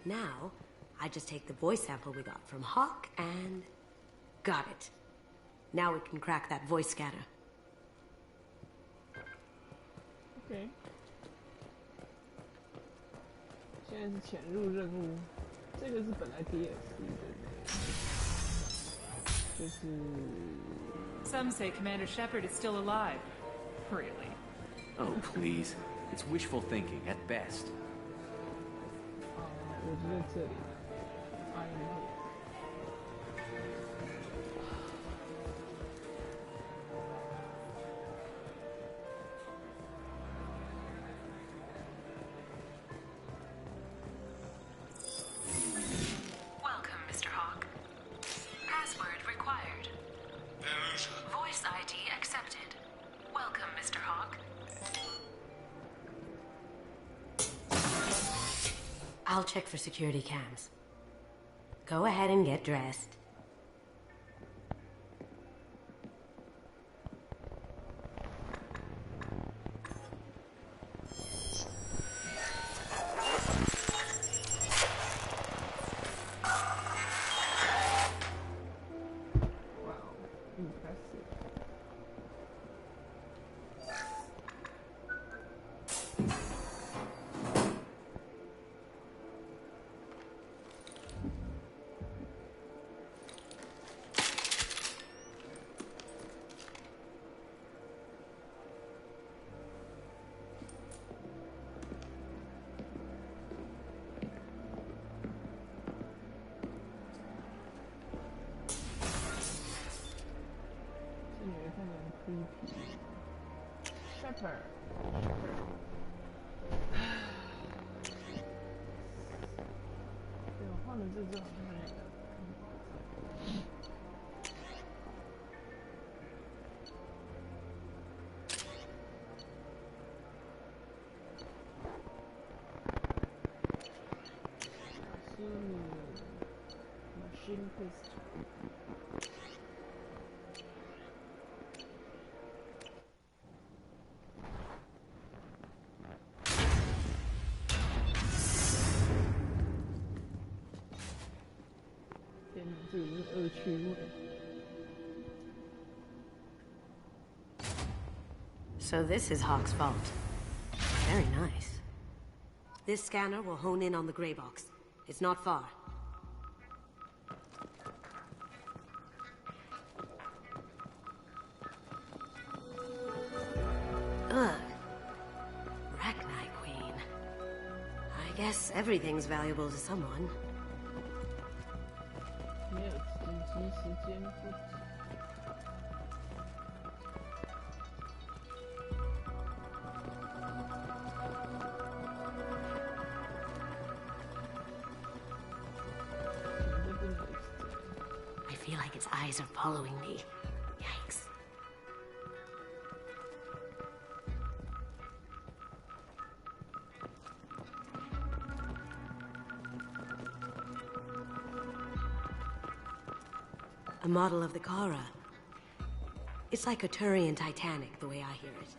Now, I just take the voice sample we got from Hawk and... got it. Now we can crack that voice scanner. Okay. 现在是潜入任务，这个是本来 DLC 的，就是。Some say Commander Shepard is still alive. Really? Oh, please. It's wishful thinking at best. 我就在这里。I'll check for security cams. Go ahead and get dressed. Shepard. 对，我换了这只好像还没有。Machine pistol. So this is Hawk's vault. Very nice. This scanner will hone in on the gray box. It's not far. Ugh. Rachni Queen. I guess everything's valuable to someone. I feel like its eyes are following me. Yikes. A model of the Kara. It's like a Turian Titanic, the way I hear it.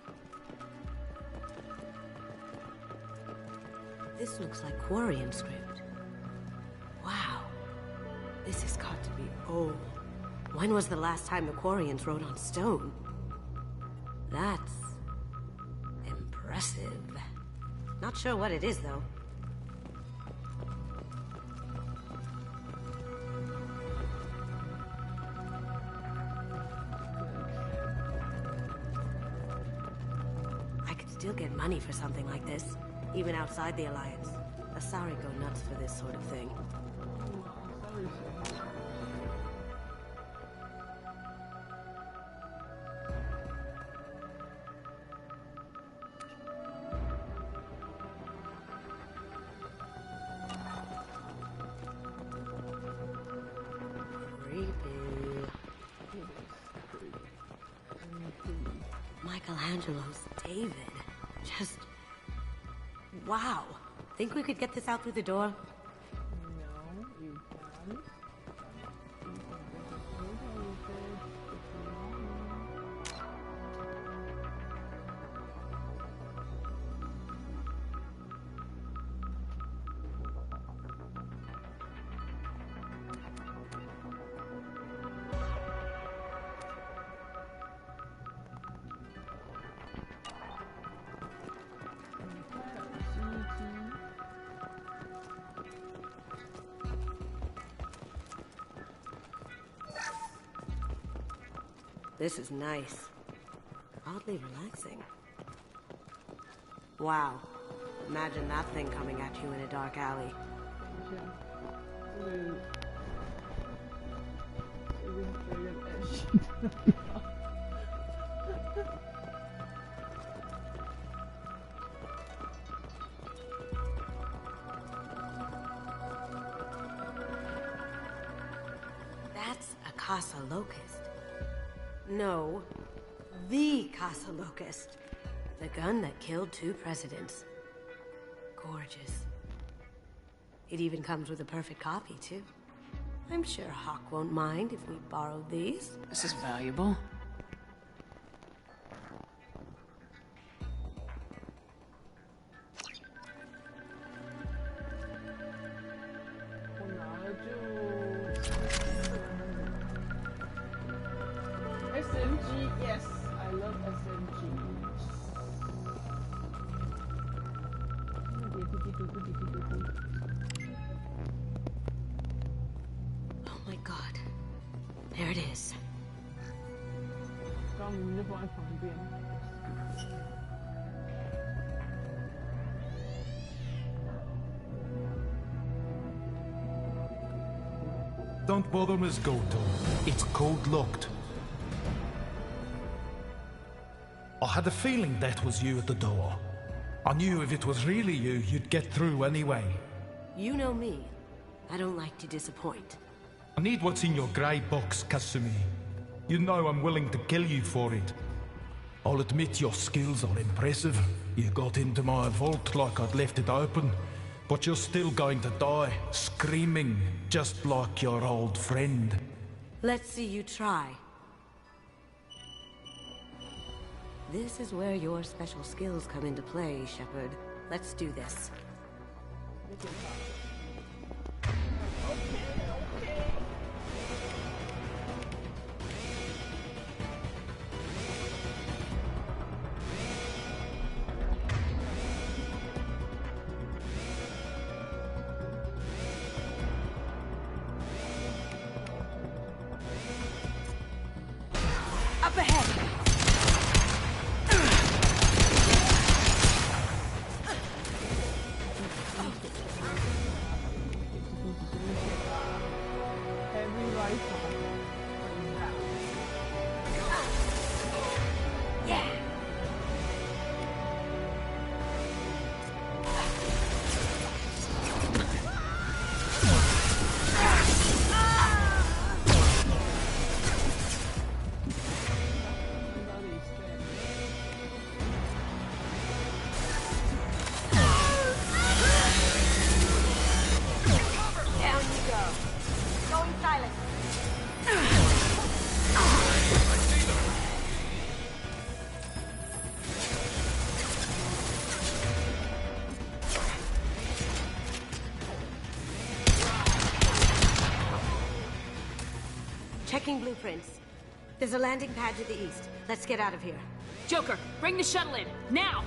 This looks like Quarian script. Wow. This has got to be old. When was the last time the Quarians wrote on stone? That's impressive. Not sure what it is, though. I could still get money for something like this, even outside the Alliance. Asari go nuts for this sort of thing. Michelangelo's David. Just... wow. Think we could get this out through the door? No, you can't. This is nice. Oddly relaxing. Wow. Imagine that thing coming at you in a dark alley. That's a Casa Locust. No, the Casa Locust. The gun that killed 2 presidents. Gorgeous. It even comes with a perfect copy, too. I'm sure Hawk won't mind if we borrowed these. This is valuable. SMG, yes, I love SMG. Oh my god. There it is. Don't bother, Miss Goto. It's code locked. I had a feeling that was you at the door. I knew if it was really you, you'd get through anyway. You know me. I don't like to disappoint. I need what's in your grey box, Kasumi. You know I'm willing to kill you for it. I'll admit your skills are impressive. You got into my vault like I'd left it open. But you're still going to die, screaming, just like your old friend. Let's see you try. This is where your special skills come into play, Shepard. Let's do this. Up ahead! Checking blueprints. There's a landing pad to the east. Let's get out of here. Joker, bring the shuttle in, now!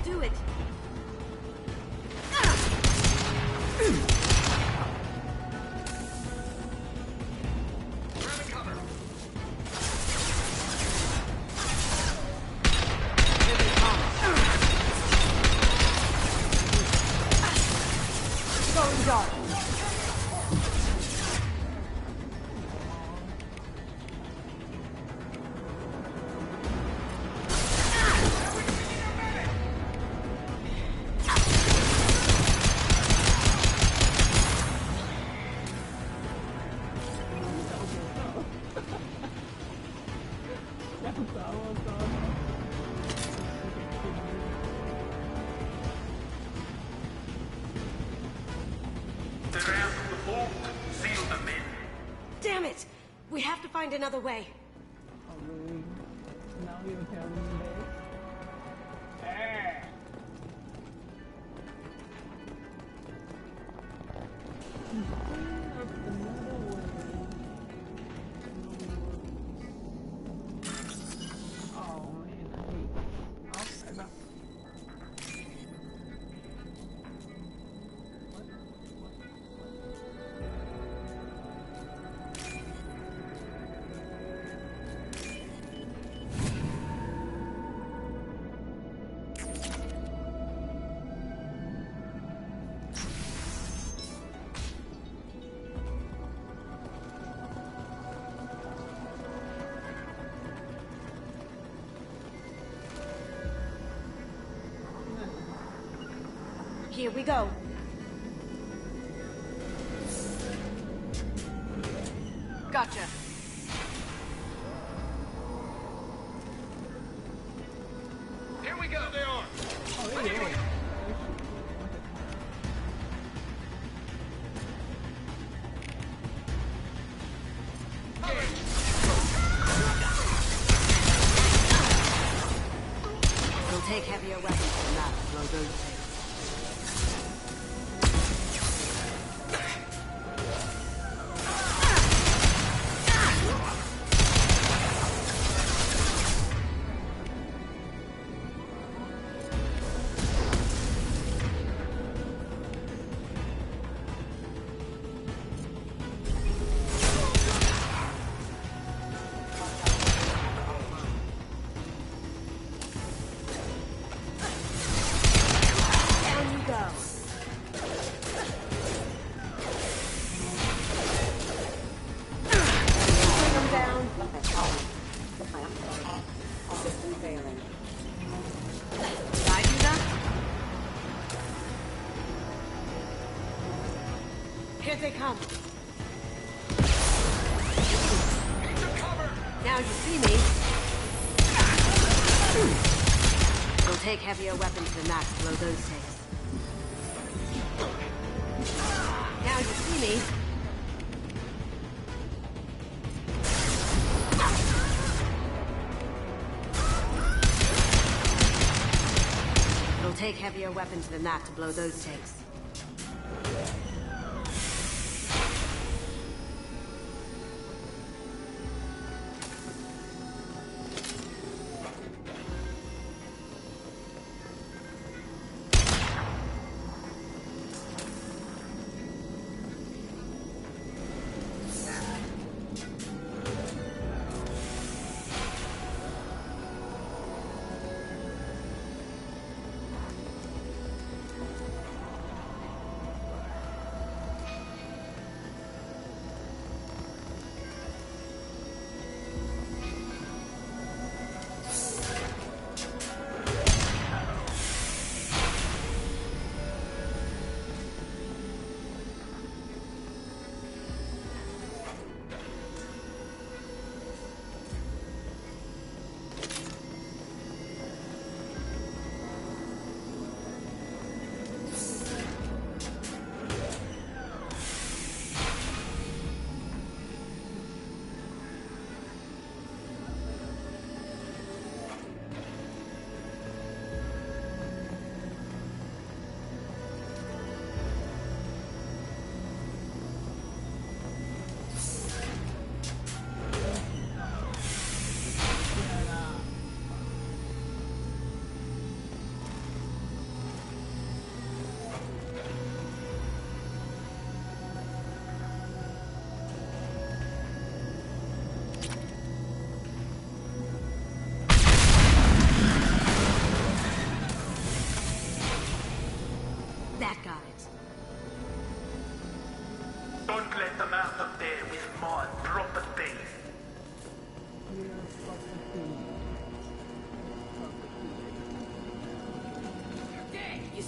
do it. Going dark. Damn it! We have to find another way. Oh, really? Now you're telling me this? Oh man, I hate this. Okay, bye. Here we go. Gotcha. Here we go. There they are. Oh, there you go. We'll take heavier weapons than that to blow those things. Here they come. Now you see me. We'll take heavier weapons than that to blow those things. Now you see me. We'll take heavier weapons than that to blow those tanks.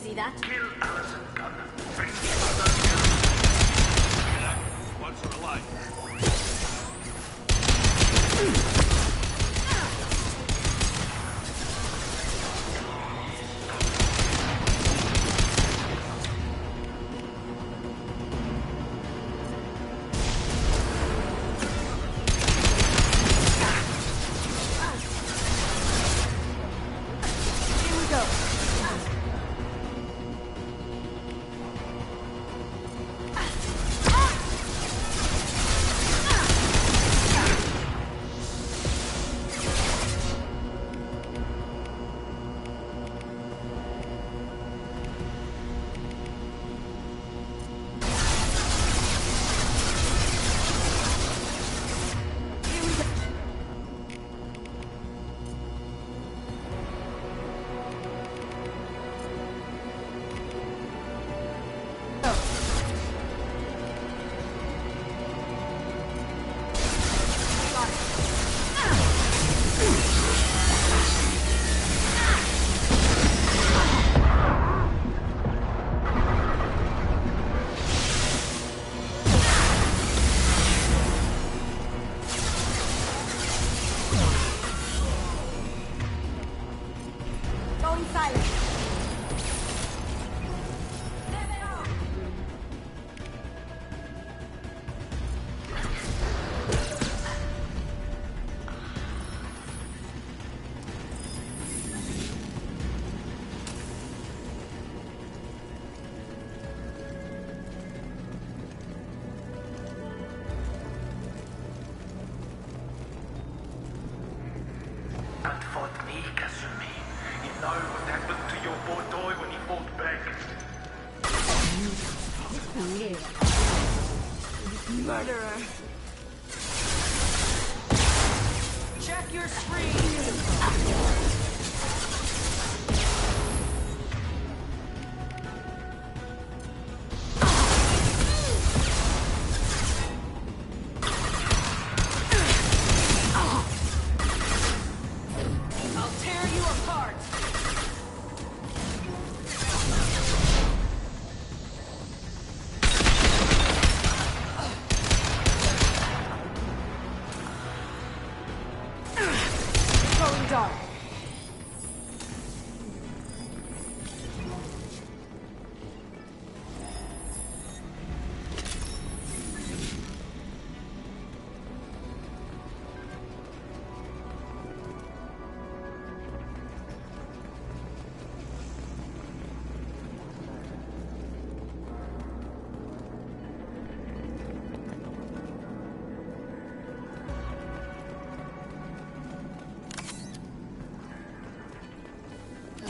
See that? Kill Allison Gunn. Bring me What's her life? But fought me, Kasumi. You know what happened to your poor toy when he fought back. Murderer. Check your screen!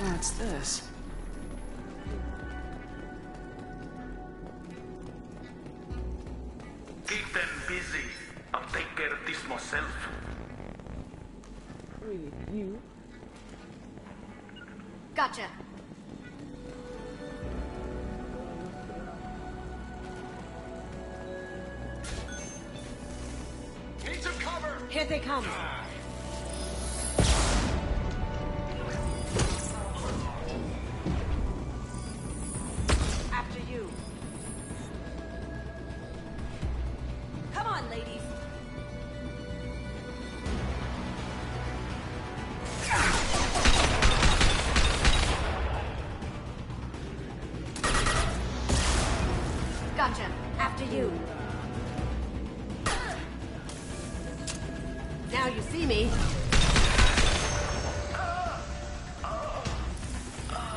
What's this? Keep them busy. I'll take care of this myself. Really, you? Gotcha. Need some cover! Here they come. After you. Come on, ladies. Gotcha. After you. Now you see me.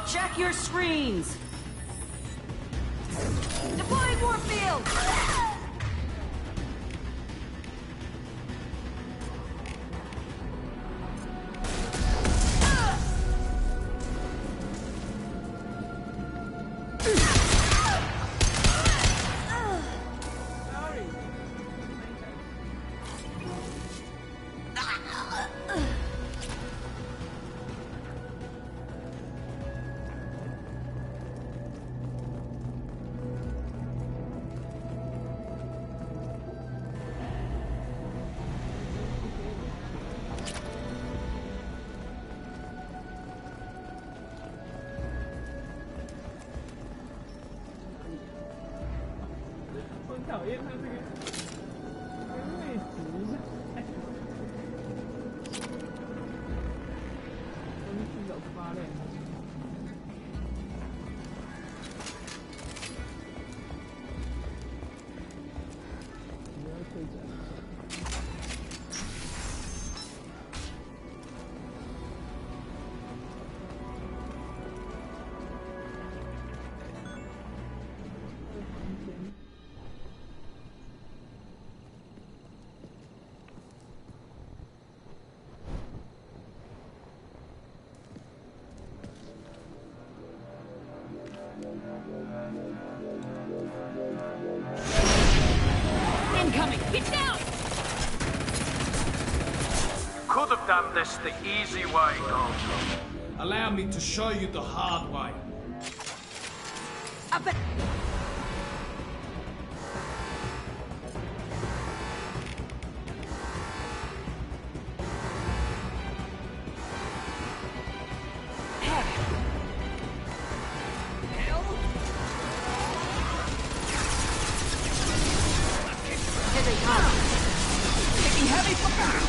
Check your screens! Deploying Warfield! 讨厌他这个妹子一下。我们去找发亮。不要退转。Incoming! Get down! Could have done this the easy way, Gold. Allow me to show you the hard way. Here they come. Taking heavy fire.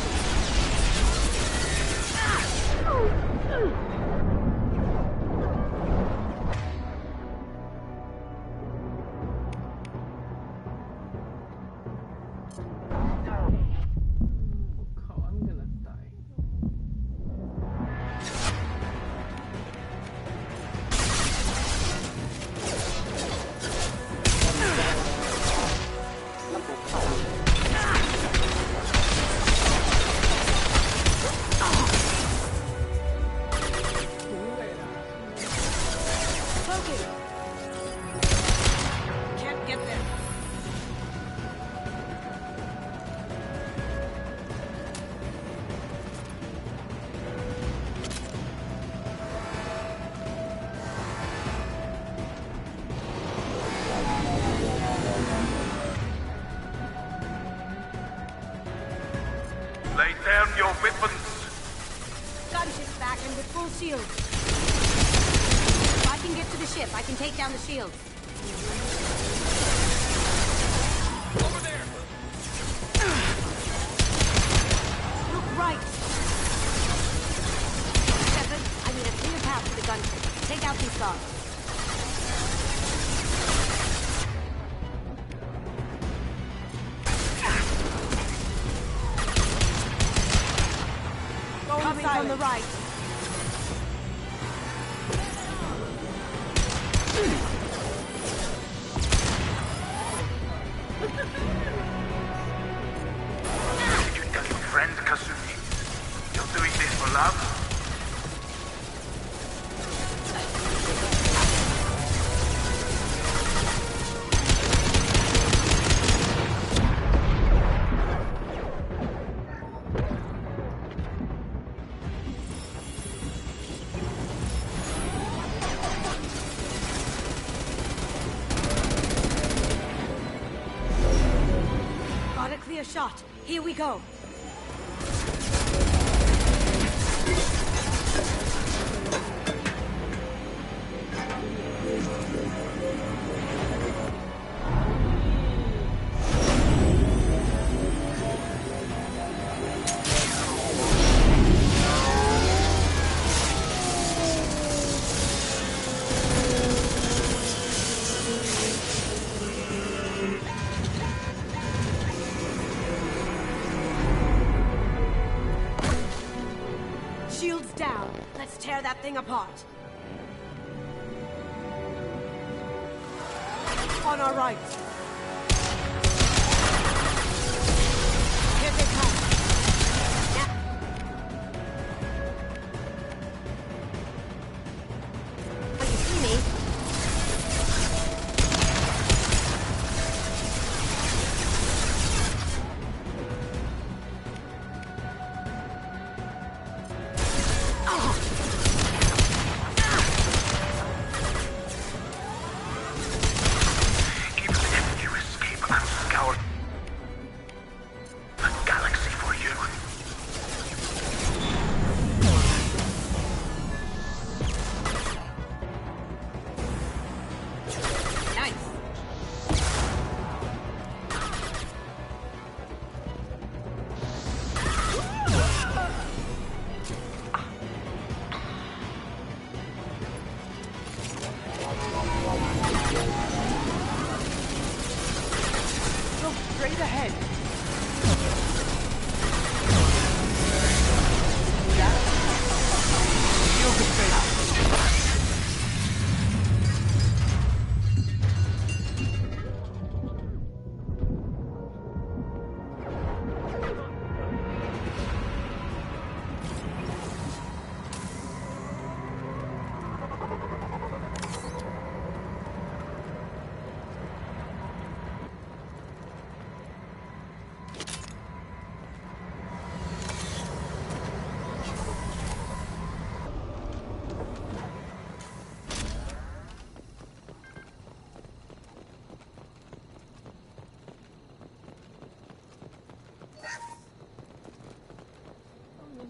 I'm gonna die. Can't get there. Lay down your weapons. Gunship's back and with full shields. If I can get to the ship, I can take down the shields. Over there. Look right. Shepard, I need a clear path to the gunship. Take out these guards. Coming from the right. Did you tell your friend, Kasumi? You're doing this for love? Got a clear shot. Here we go. Shields down. Let's tear that thing apart. On our right. Here they come. Yeah. Can you see me? Even if you escape unscoured, the galaxy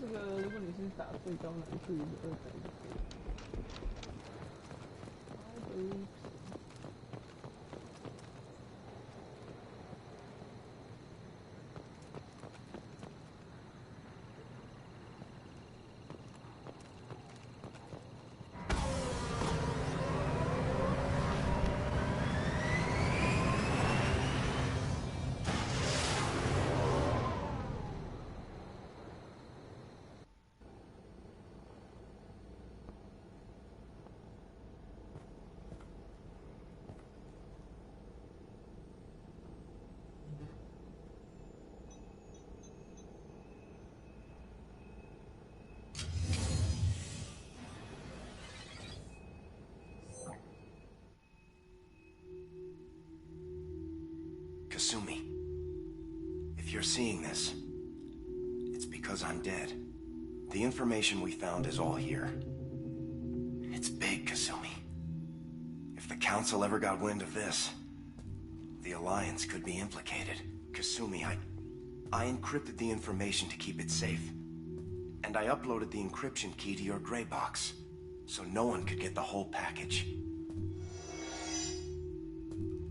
这个，如果你是打最高难度的2等级。Kasumi, if you're seeing this, it's because I'm dead. The information we found is all here. It's big, Kasumi. If the Council ever got wind of this, the Alliance could be implicated. Kasumi, I encrypted the information to keep it safe. And I uploaded the encryption key to your gray box, so no one could get the whole package.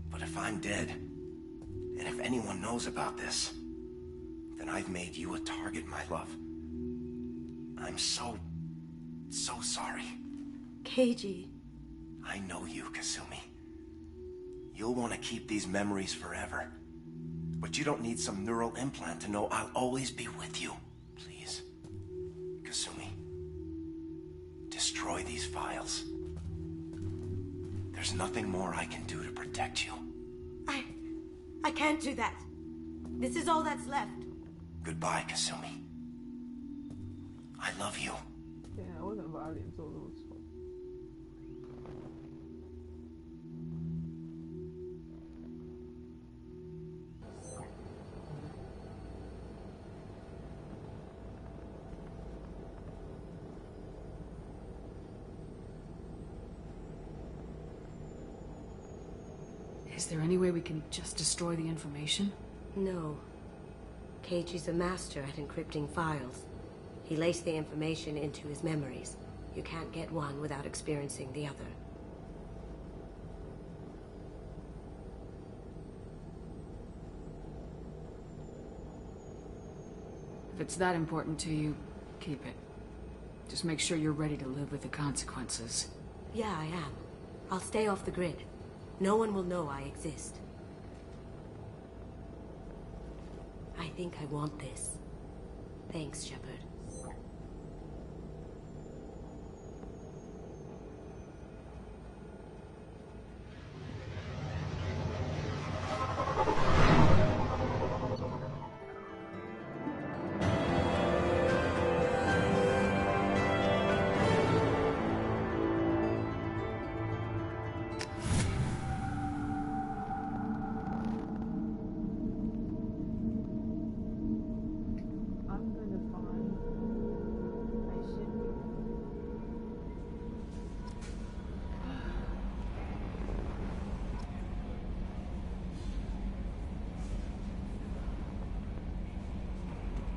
But if I'm dead, and if anyone knows about this, then I've made you a target, my love. I'm so sorry. Keiji. I know you, Kasumi. You'll want to keep these memories forever. But you don't need some neural implant to know I'll always be with you. Please. Kasumi. Destroy these files. There's nothing more I can do to protect you. I can't do that. This is all that's left. Goodbye, Kasumi. I love you. 天啊，为什么把他脸做那么丑？Is there any way we can just destroy the information? No. Keiichi's a master at encrypting files. He laced the information into his memories. You can't get one without experiencing the other. If it's that important to you, keep it. Just make sure you're ready to live with the consequences. Yeah, I am. I'll stay off the grid. No one will know I exist. I think I want this. Thanks, Shepard.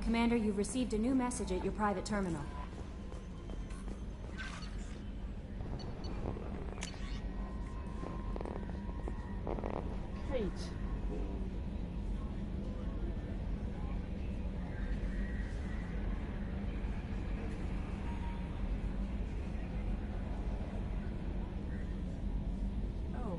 Commander, you've received a new message at your private terminal. Kate. Oh.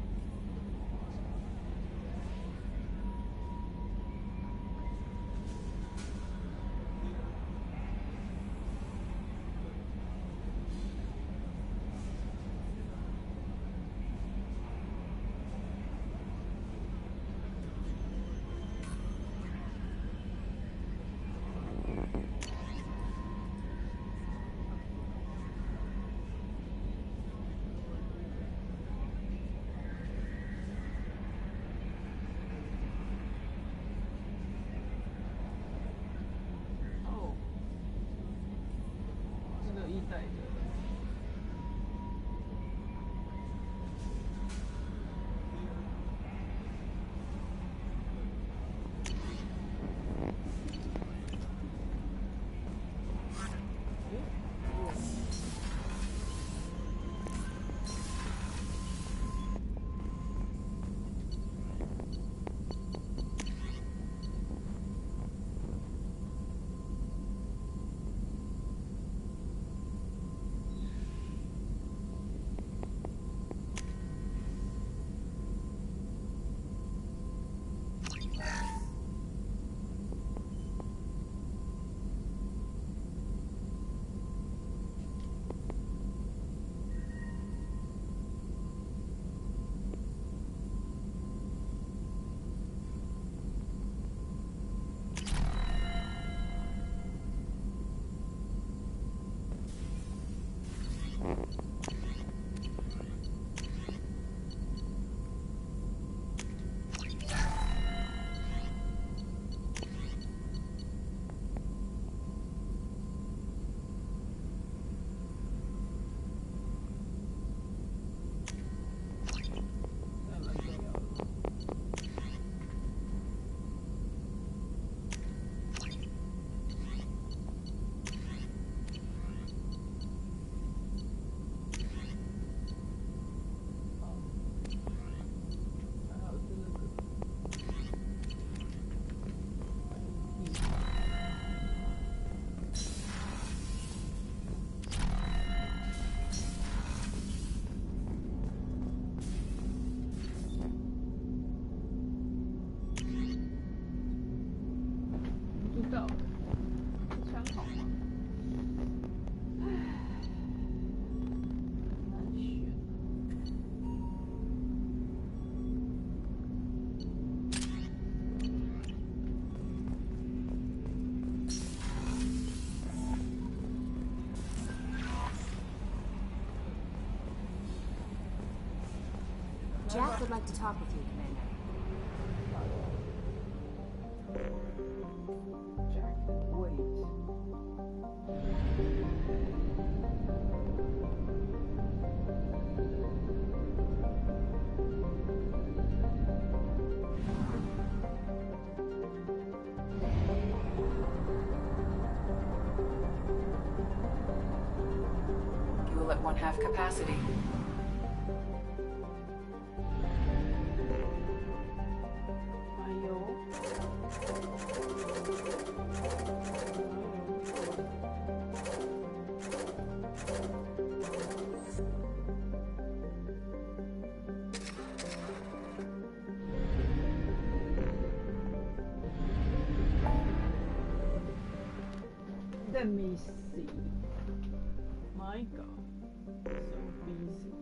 Jack would like to talk with you, Commander. Jack, wait. Fuel at 1/2 capacity. Let me see. My God, so busy.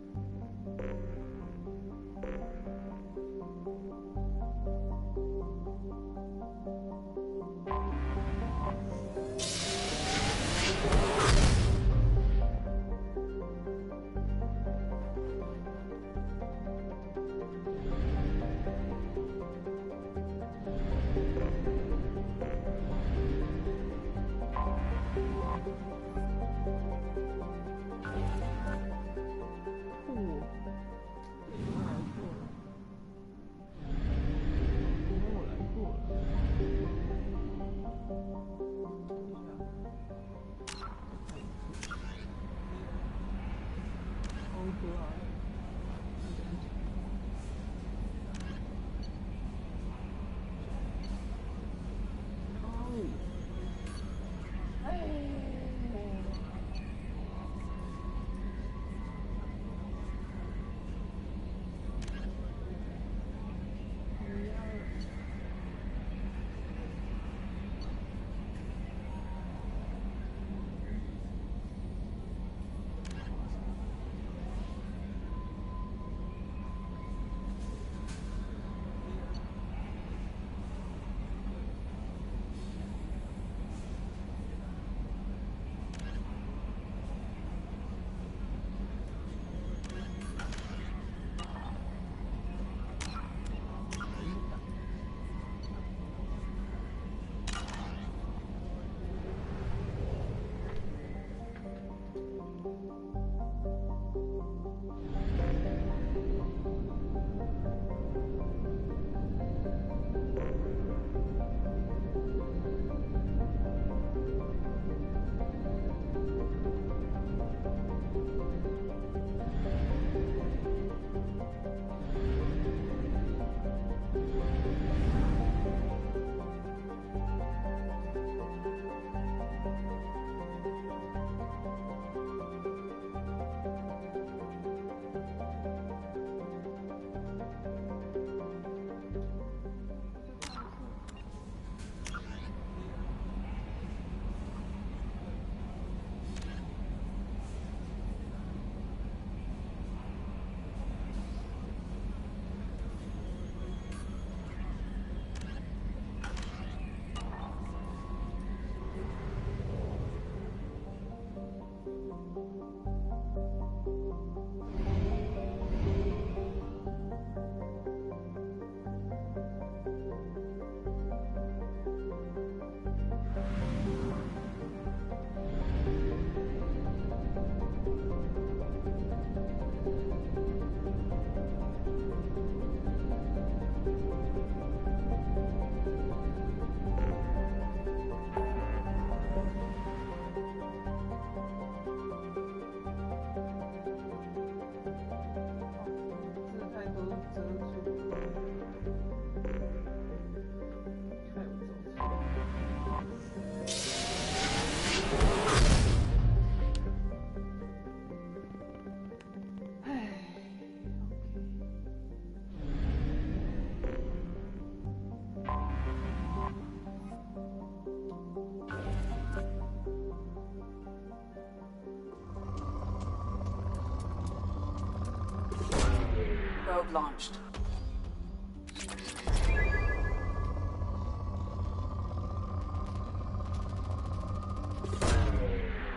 Probe launched.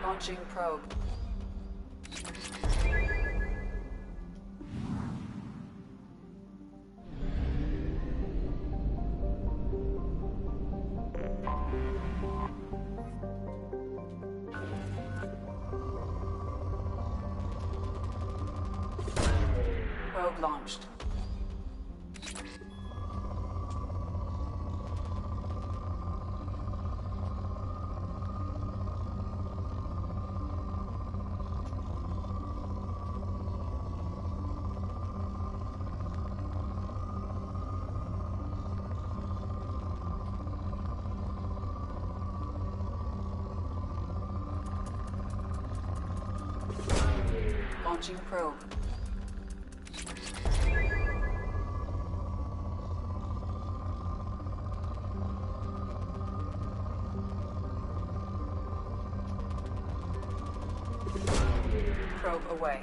Launching probe. Probe launched. Launching probe. Probe away.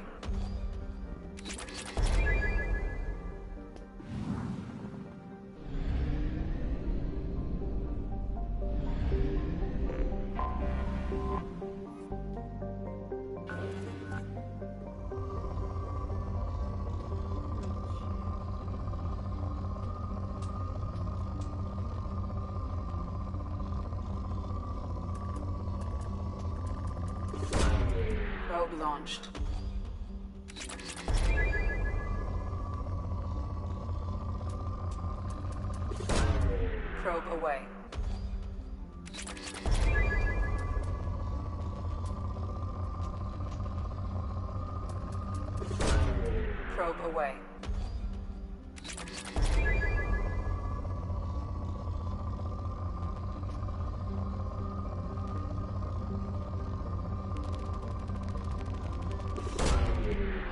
Probe launched. Probe away. Probe away.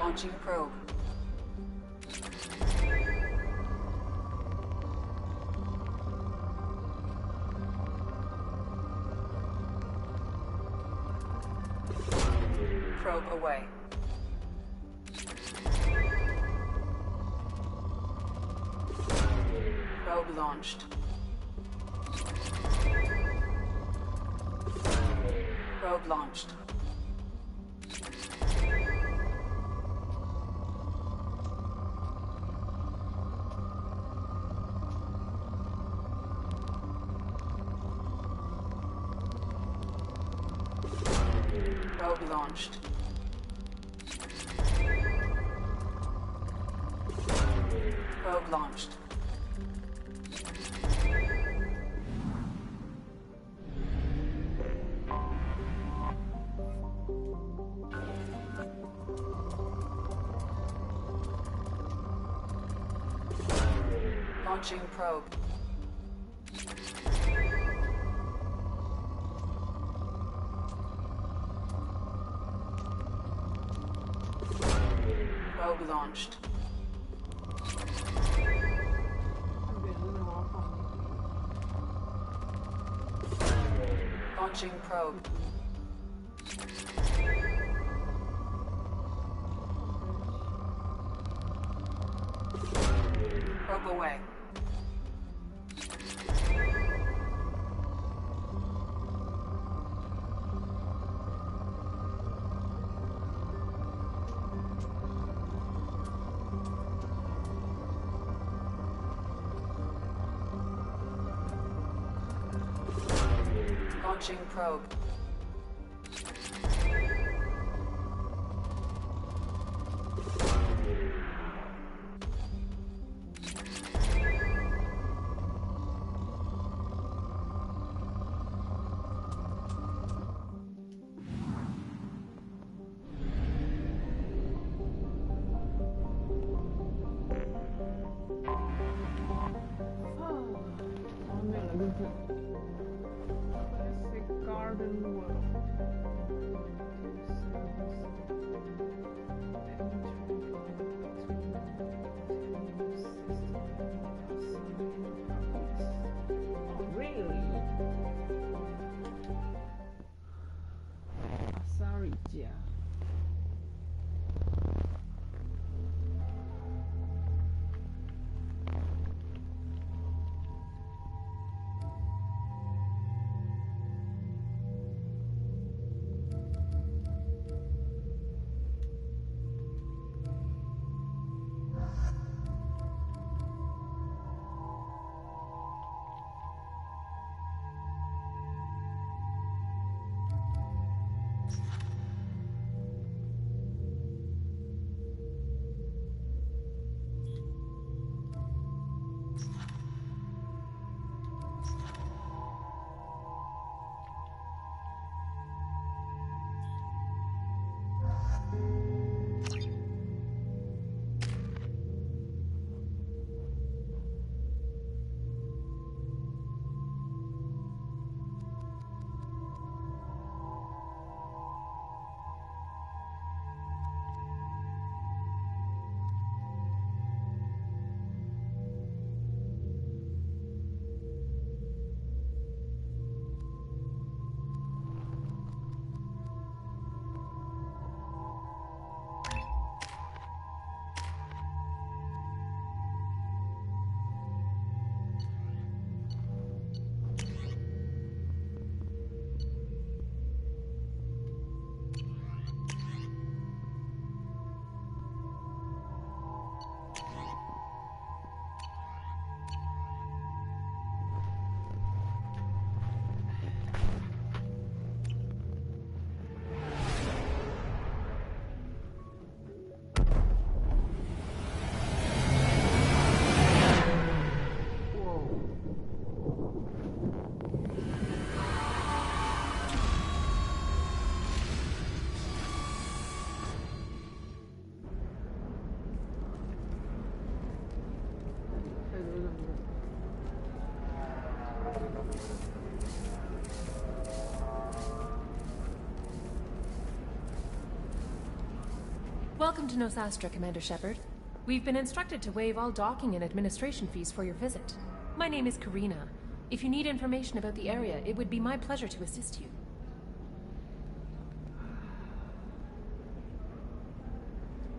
Launching probe. Probe away. Probe launched. Probe launched. Probe launched. Probe launched. Launching probe. Probe launched. Launching probe. Probe away. Launching probe. Garden Welcome to Nosastra, Commander Shepard. We've been instructed to waive all docking and administration fees for your visit. My name is Karina. If you need information about the area, it would be my pleasure to assist you.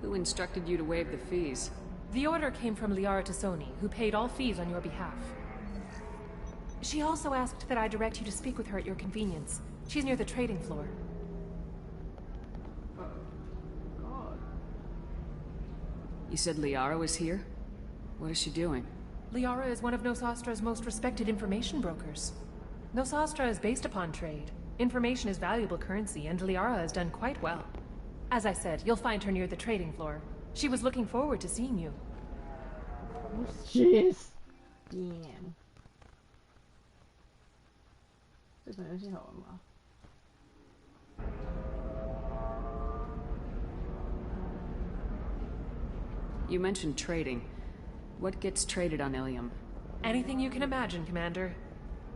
Who instructed you to waive the fees? The order came from Liara Tassoni, who paid all fees on your behalf. She also asked that I direct you to speak with her at your convenience. She's near the trading floor. God. You said Liara was here? What is she doing? Liara is one of Nosastra's most respected information brokers. Nosastra is based upon trade. Information is valuable currency, and Liara has done quite well. As I said, you'll find her near the trading floor. She was looking forward to seeing you. Oh, jeez. Damn. 这款游戏好玩吗？ You mentioned trading. What gets traded on Illium? Anything you can imagine, Commander.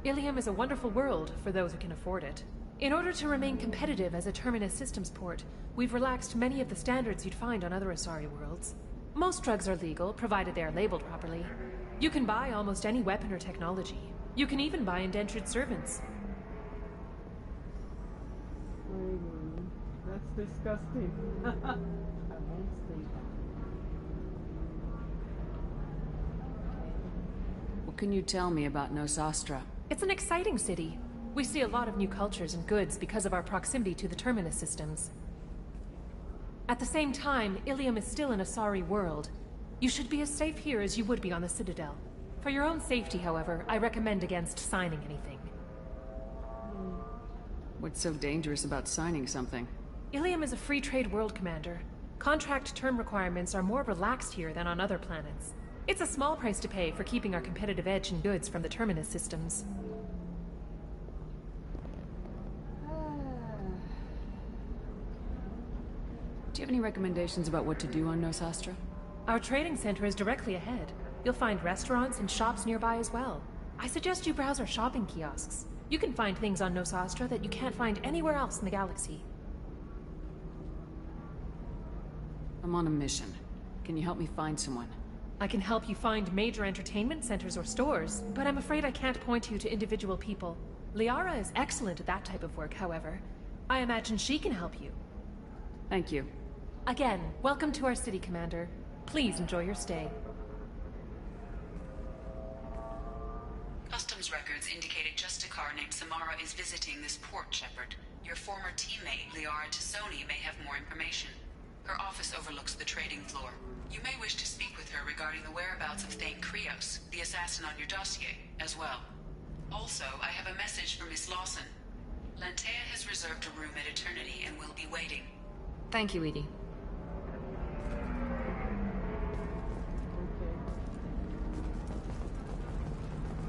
Illium is a wonderful world for those who can afford it. In order to remain competitive as a Terminus systems port, we've relaxed many of the standards you'd find on other Asari worlds. Most drugs are legal, provided they are labeled properly. You can buy almost any weapon or technology. You can even buy indentured servants. That's disgusting. I won't say that. What can you tell me about Nosastra? It's an exciting city. We see a lot of new cultures and goods because of our proximity to the Terminus systems. At the same time, Illium is still an Asari world. You should be as safe here as you would be on the Citadel. For your own safety, however, I recommend against signing anything. What's so dangerous about signing something? Illium is a free trade world, Commander. Contract term requirements are more relaxed here than on other planets. It's a small price to pay for keeping our competitive edge in goods from the Terminus systems. Do you have any recommendations about what to do on Nosastra? Our trading center is directly ahead. You'll find restaurants and shops nearby as well. I suggest you browse our shopping kiosks. You can find things on Nosastra that you can't find anywhere else in the galaxy. I'm on a mission. Can you help me find someone? I can help you find major entertainment centers or stores, but I'm afraid I can't point you to individual people. Liara is excellent at that type of work, however. I imagine she can help you. Thank you. Again, welcome to our city, Commander. Please enjoy your stay. Customs records indicated just a car named Samara is visiting this port, Shepard. Your former teammate, Liara Tassoni, may have more information. Her office overlooks the trading floor. You may wish to speak with her regarding the whereabouts of Thane Krios, the assassin on your dossier, as well. Also, I have a message for Miss Lawson. Lantea has reserved a room at Eternity and will be waiting. Thank you, Edie.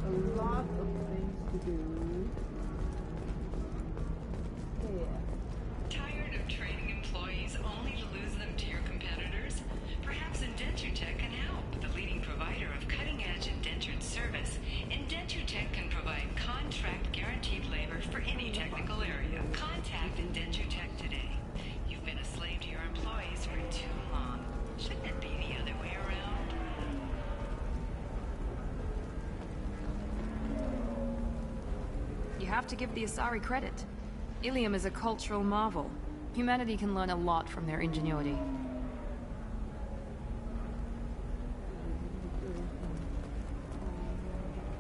A lot of things to do. Yeah. Tired of trading employees only to lose them to your competitors? Perhaps Indentutech can help. The leading provider of cutting-edge indentured service, Indentutech can provide contract guaranteed labor for any technical area. Contact Indentutech today. You've been a slave to your employees for too long. Shouldn't it be the other way around? You have to give the Asari credit. Illium is a cultural marvel. Humanity can learn a lot from their ingenuity.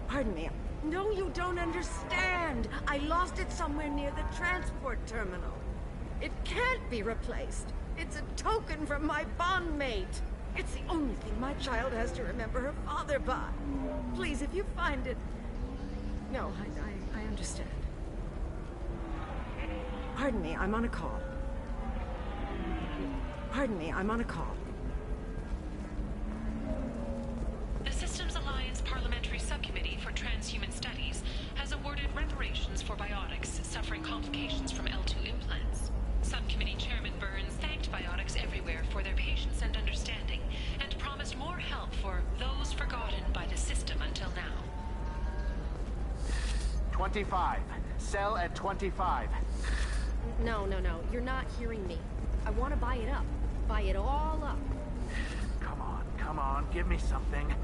Pardon me. No, you don't understand. I lost it somewhere near the transport terminal. It can't be replaced. It's a token from my bondmate. It's the only thing my child has to remember her father by. Please, if you find it... No, I understand. Pardon me, I'm on a call. Pardon me, I'm on a call. The Systems Alliance Parliamentary Subcommittee for Transhuman Studies has awarded reparations for biotics suffering complications from L2 implants. Subcommittee Chairman Burns thanked biotics everywhere for their patience and understanding, and promised more help for those forgotten by the system until now. 25. Cell at 25. No. You're not hearing me. I want to buy it up. Buy it all up. Come on, give me something.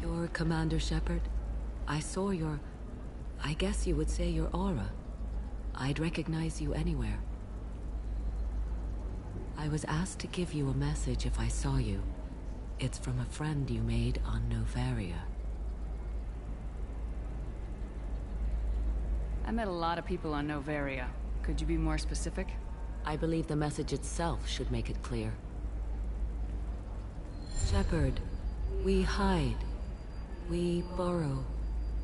You're Commander Shepard? I saw your... I guess you would say your aura. I'd recognize you anywhere. I was asked to give you a message if I saw you. It's from a friend you made on Novaria. I met a lot of people on Novaria. Could you be more specific? I believe the message itself should make it clear. Shepard, we hide. We borrow.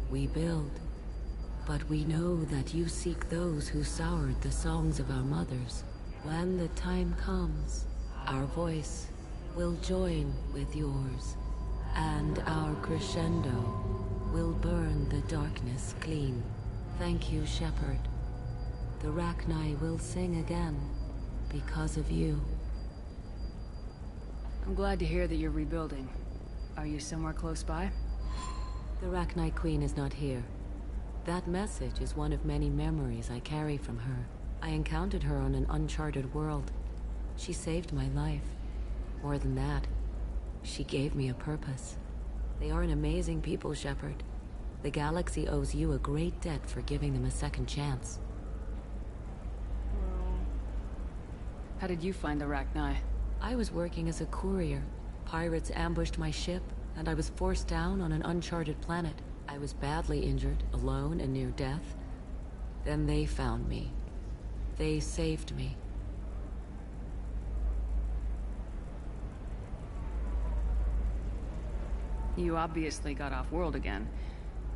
We build. But we know that you seek those who soured the songs of our mothers. When the time comes, our voice will join with yours, and our crescendo will burn the darkness clean. Thank you, Shepard. The Rachni will sing again because of you. I'm glad to hear that you're rebuilding. Are you somewhere close by? The Rachni Queen is not here. That message is one of many memories I carry from her. I encountered her on an uncharted world. She saved my life. More than that, she gave me a purpose. They are an amazing people, Shepard. The galaxy owes you a great debt for giving them a second chance. How did you find the Rachni? I was working as a courier. Pirates ambushed my ship, and I was forced down on an uncharted planet. I was badly injured, alone and near death. Then they found me. They saved me. You obviously got off-world again.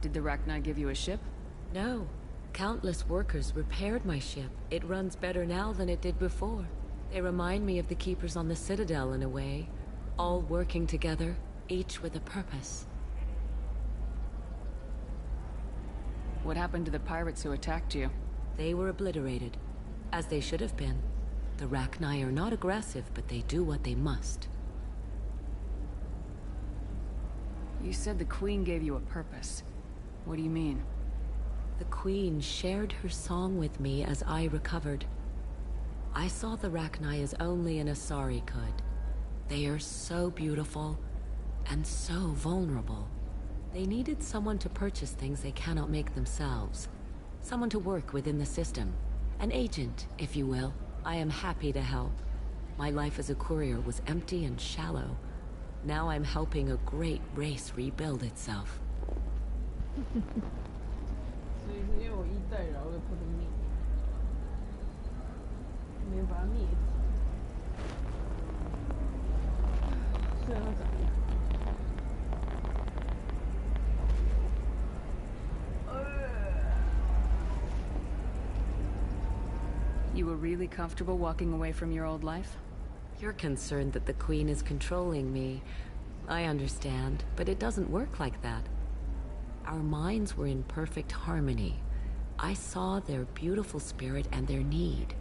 Did the Rachni give you a ship? No. Countless workers repaired my ship. It runs better now than it did before. They remind me of the Keepers on the Citadel in a way. All working together, each with a purpose. What happened to the pirates who attacked you? They were obliterated, as they should have been. The Rachni are not aggressive, but they do what they must. You said the Queen gave you a purpose. What do you mean? The Queen shared her song with me as I recovered. I saw the Rachni as only an Asari could. They are so beautiful, and so vulnerable. They needed someone to purchase things they cannot make themselves. Someone to work within the system. An agent, if you will. I am happy to help. My life as a courier was empty and shallow. Now I'm helping a great race rebuild itself. 所以是因为我一代饶了他的命，没有把他灭迹。虽然他长得。 You were really comfortable walking away from your old life? You're concerned that the Queen is controlling me. I understand, but it doesn't work like that. Our minds were in perfect harmony. I saw their beautiful spirit and their need.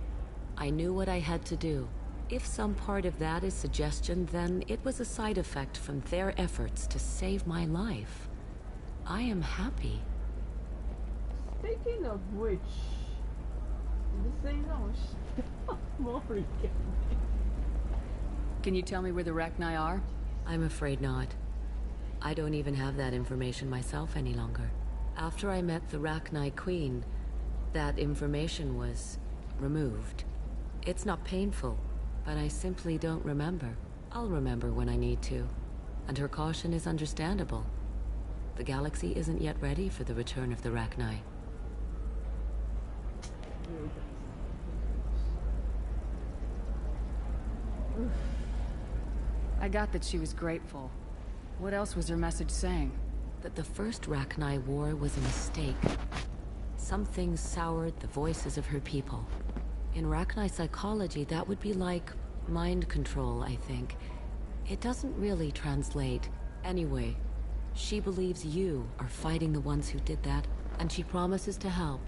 I knew what I had to do. If some part of that is suggestion, then it was a side effect from their efforts to save my life. I am happy. Speaking of which, this ain't no Morrigan. Can you tell me where the Rachni are? I'm afraid not. I don't even have that information myself any longer. After I met the Rachni Queen, that information was removed. It's not painful, but I simply don't remember. I'll remember when I need to. And her caution is understandable. The galaxy isn't yet ready for the return of the Rachni. I got that she was grateful. What else was her message saying? That the first Rachni war was a mistake. Something soured the voices of her people. In Rachni psychology, that would be like mind control, I think. It doesn't really translate. Anyway, she believes you are fighting the ones who did that, and she promises to help.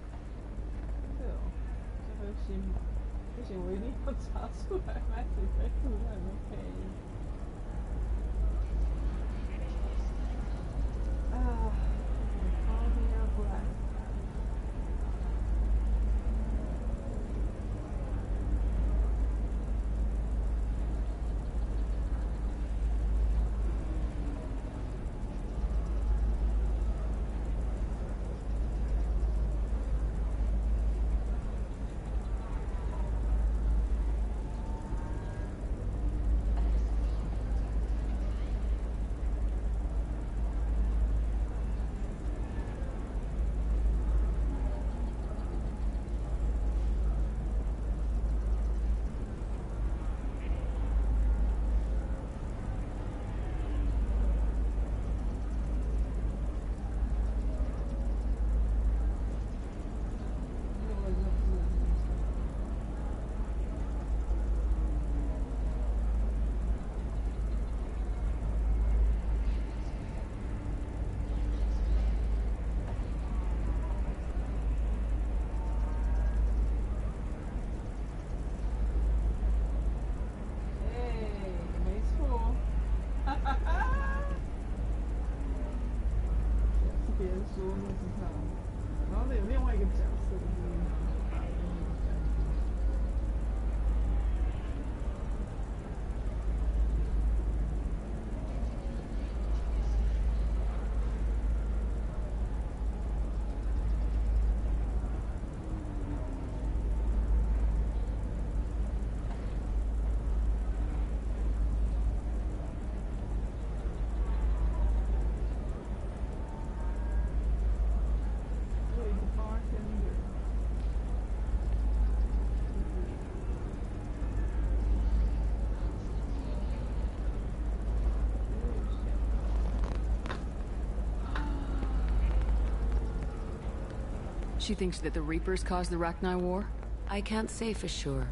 She thinks that the Reapers caused the Rachni War? I can't say for sure,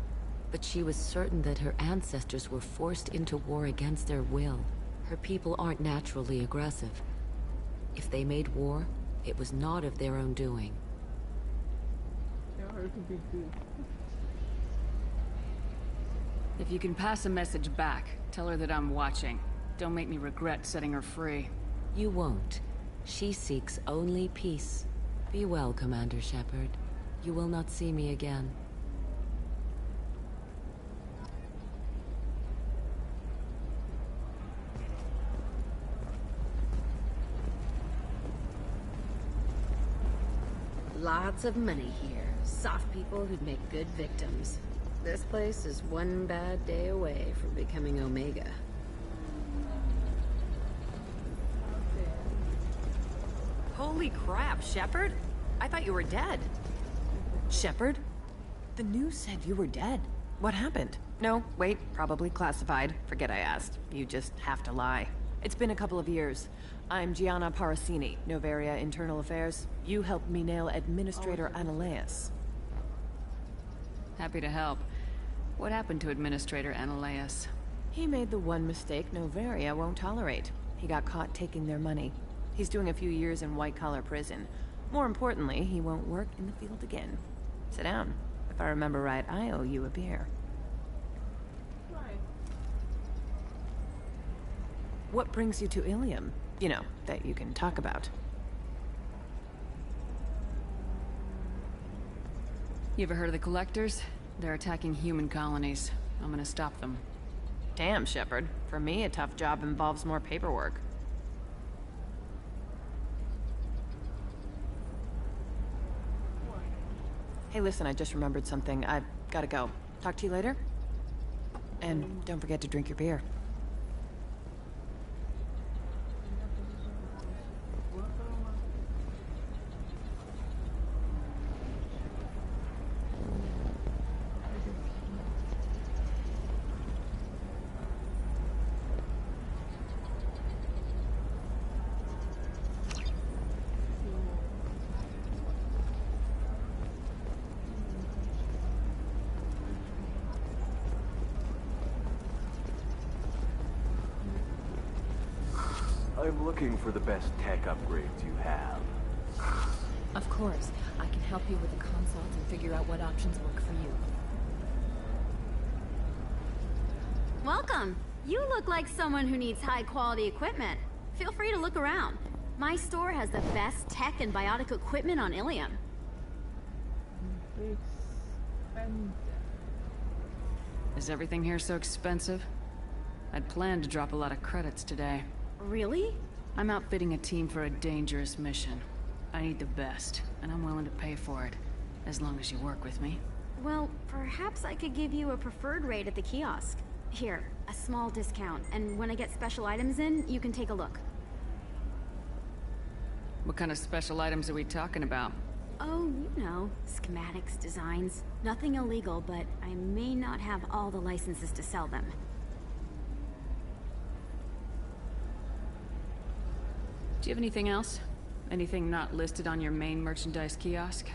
but she was certain that her ancestors were forced into war against their will. Her people aren't naturally aggressive. If they made war, it was not of their own doing. If you can pass a message back, tell her that I'm watching. Don't make me regret setting her free. You won't. She seeks only peace. Be well, Commander Shepard. You will not see me again. Lots of money here. Soft people who'd make good victims. This place is one bad day away from becoming Omega. Holy crap, Shepard? I thought you were dead. Shepard? The news said you were dead. What happened? No, wait, probably classified. Forget I asked. You just have to lie. It's been a couple of years. I'm Gianna Parasini, Noveria Internal Affairs. You helped me nail Administrator Analeas. Happy to help. What happened to Administrator Analeas? He made the one mistake Noveria won't tolerate. He got caught taking their money. He's doing a few years in white-collar prison. More importantly, he won't work in the field again. Sit down. If I remember right, I owe you a beer. Right. What brings you to Illium? You know, that you can talk about. You ever heard of the Collectors? They're attacking human colonies. I'm gonna stop them. Damn, Shepard. For me, a tough job involves more paperwork. Hey, listen, I just remembered something. I've gotta go. Talk to you later? And don't forget to drink your beer. I'm looking for the best tech upgrades you have. Of course. I can help you with the consult and figure out what options work for you. Welcome. You look like someone who needs high-quality equipment. Feel free to look around. My store has the best tech and biotic equipment on Illium. Is everything here so expensive? I'd planned to drop a lot of credits today. Really? I'm outfitting a team for a dangerous mission. I need the best, and I'm willing to pay for it, as long as you work with me. Well, perhaps I could give you a preferred rate at the kiosk. Here, a small discount, and when I get special items in, you can take a look. What kind of special items are we talking about? Oh, you know, schematics, designs. Nothing illegal, but I may not have all the licenses to sell them. Do you have anything else? Anything not listed on your main merchandise kiosk?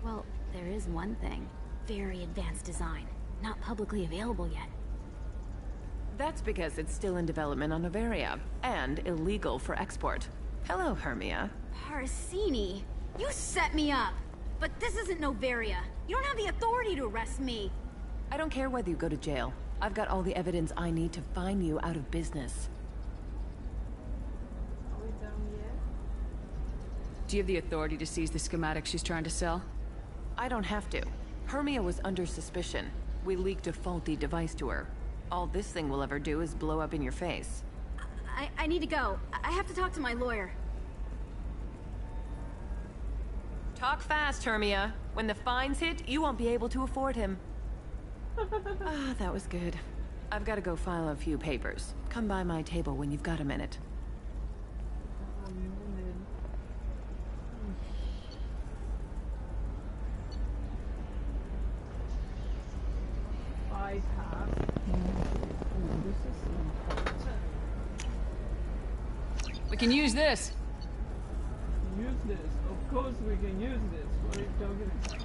Well, there is one thing. Very advanced design. Not publicly available yet. That's because it's still in development on Noveria, and illegal for export. Hello, Hermia. Parasini, you set me up! But this isn't Noveria. You don't have the authority to arrest me. I don't care whether you go to jail. I've got all the evidence I need to find you out of business. Do you have the authority to seize the schematic she's trying to sell? I don't have to. Hermia was under suspicion. We leaked a faulty device to her. All this thing will ever do is blow up in your face. I need to go. I have to talk to my lawyer. Talk fast, Hermia. When the fines hit, you won't be able to afford him. Ah, that was good. I've got to go file a few papers. Come by my table when you've got a minute. We can use this. Use this, of course we can use this. What are you talking about?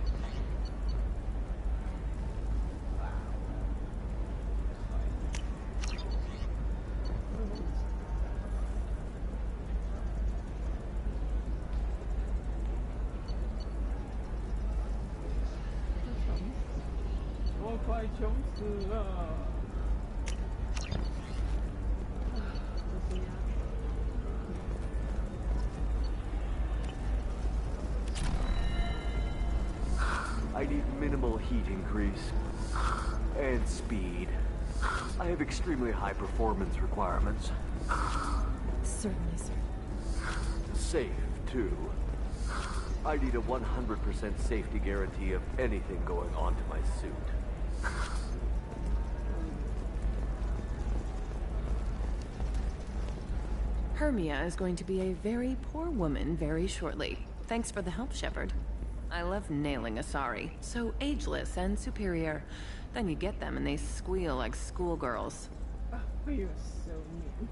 I need minimal heat increase and speed. I have extremely high performance requirements. Certainly, sir. Safe, too. I need a 100% safety guarantee of anything going onto my suit. Hermia is going to be a very poor woman very shortly. Thanks for the help, Shepard. I love nailing Asari. So ageless and superior. Then you get them and they squeal like schoolgirls. Oh, you're so mean.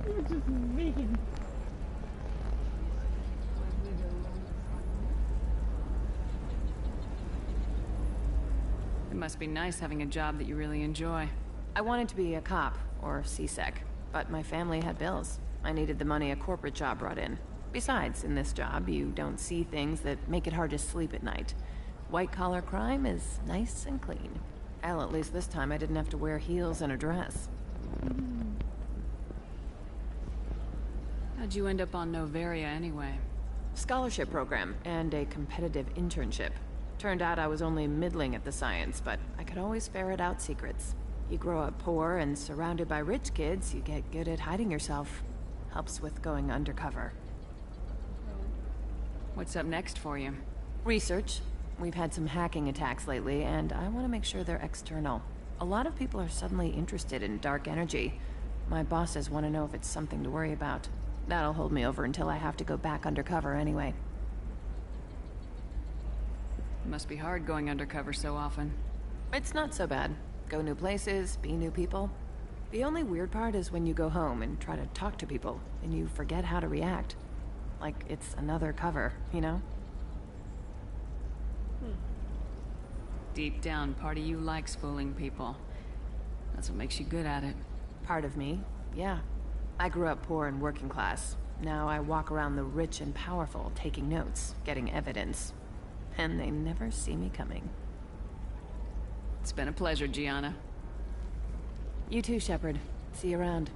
You're just mean. It must be nice having a job that you really enjoy. I wanted to be a cop, or CSEC, but my family had bills. I needed the money a corporate job brought in. Besides, in this job, you don't see things that make it hard to sleep at night. White-collar crime is nice and clean. Hell, at least this time I didn't have to wear heels and a dress. How'd you end up on Noveria anyway? Scholarship program and a competitive internship. Turned out I was only middling at the science, but I could always ferret out secrets. You grow up poor and surrounded by rich kids, you get good at hiding yourself. Helps with going undercover. What's up next for you? Research. We've had some hacking attacks lately, and I want to make sure they're external. A lot of people are suddenly interested in dark energy. My bosses want to know if it's something to worry about. That'll hold me over until I have to go back undercover anyway. It must be hard going undercover so often. It's not so bad. Go new places, be new people. The only weird part is when you go home and try to talk to people, and you forget how to react. Like it's another cover, you know? Deep down, part of you likes fooling people. That's what makes you good at it. Part of me, yeah. I grew up poor and working class. Now I walk around the rich and powerful, taking notes, getting evidence. And they never see me coming. It's been a pleasure, Gianna. You too, Shepard. See you around.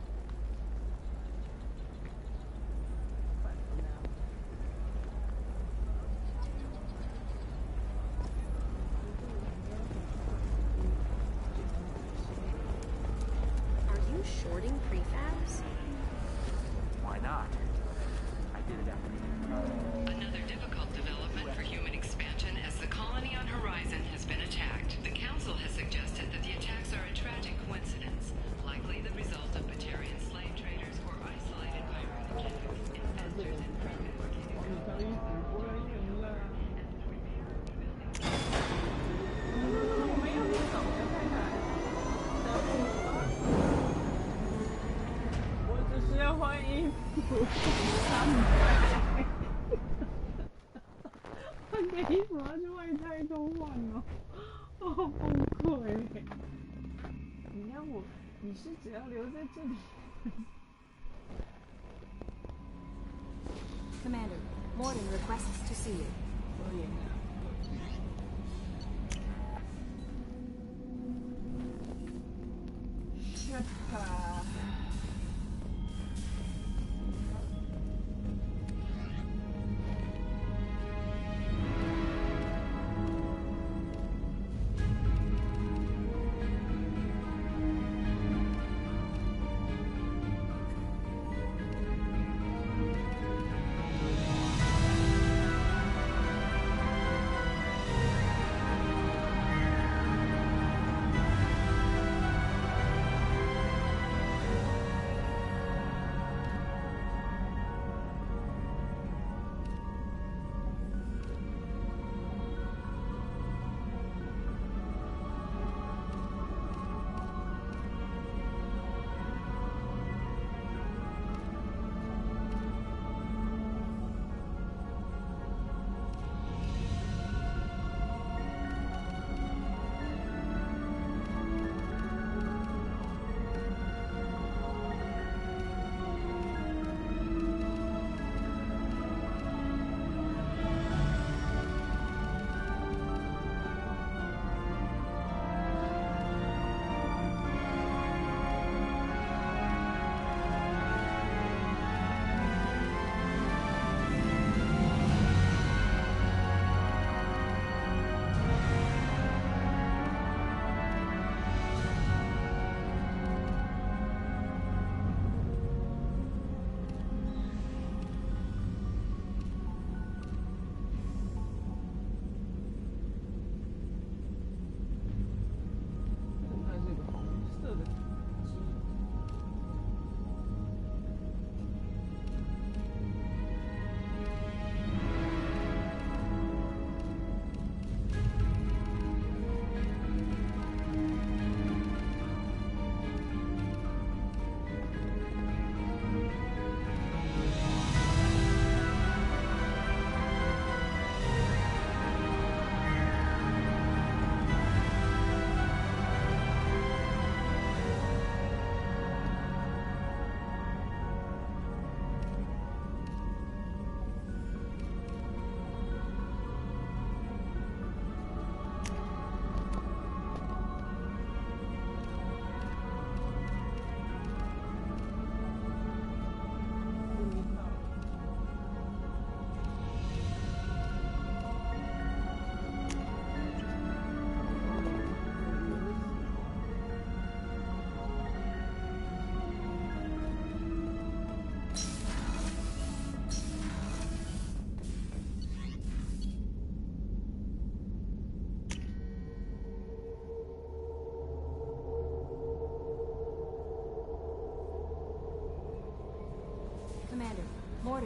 Are you shorting prefabs? Why not? I did it after. Another difficult development for human expansion as the colony on Horizon has been attacked. The Council has suggested that the attacks are a tragic coincidence, likely the result of Batarian slave traders or isolated pyrotechnics, investors and Commander, Morgan requests to see you.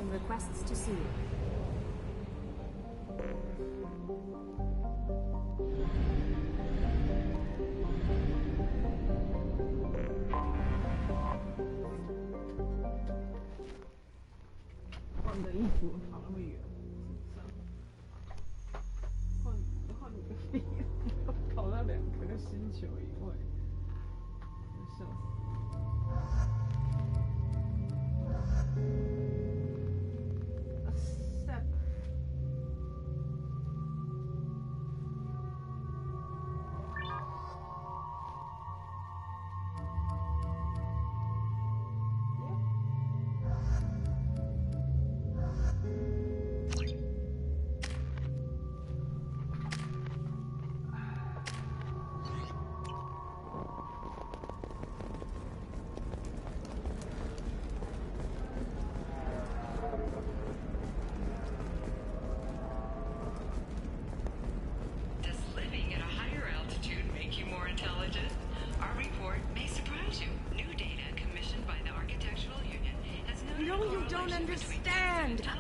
and requests to see you.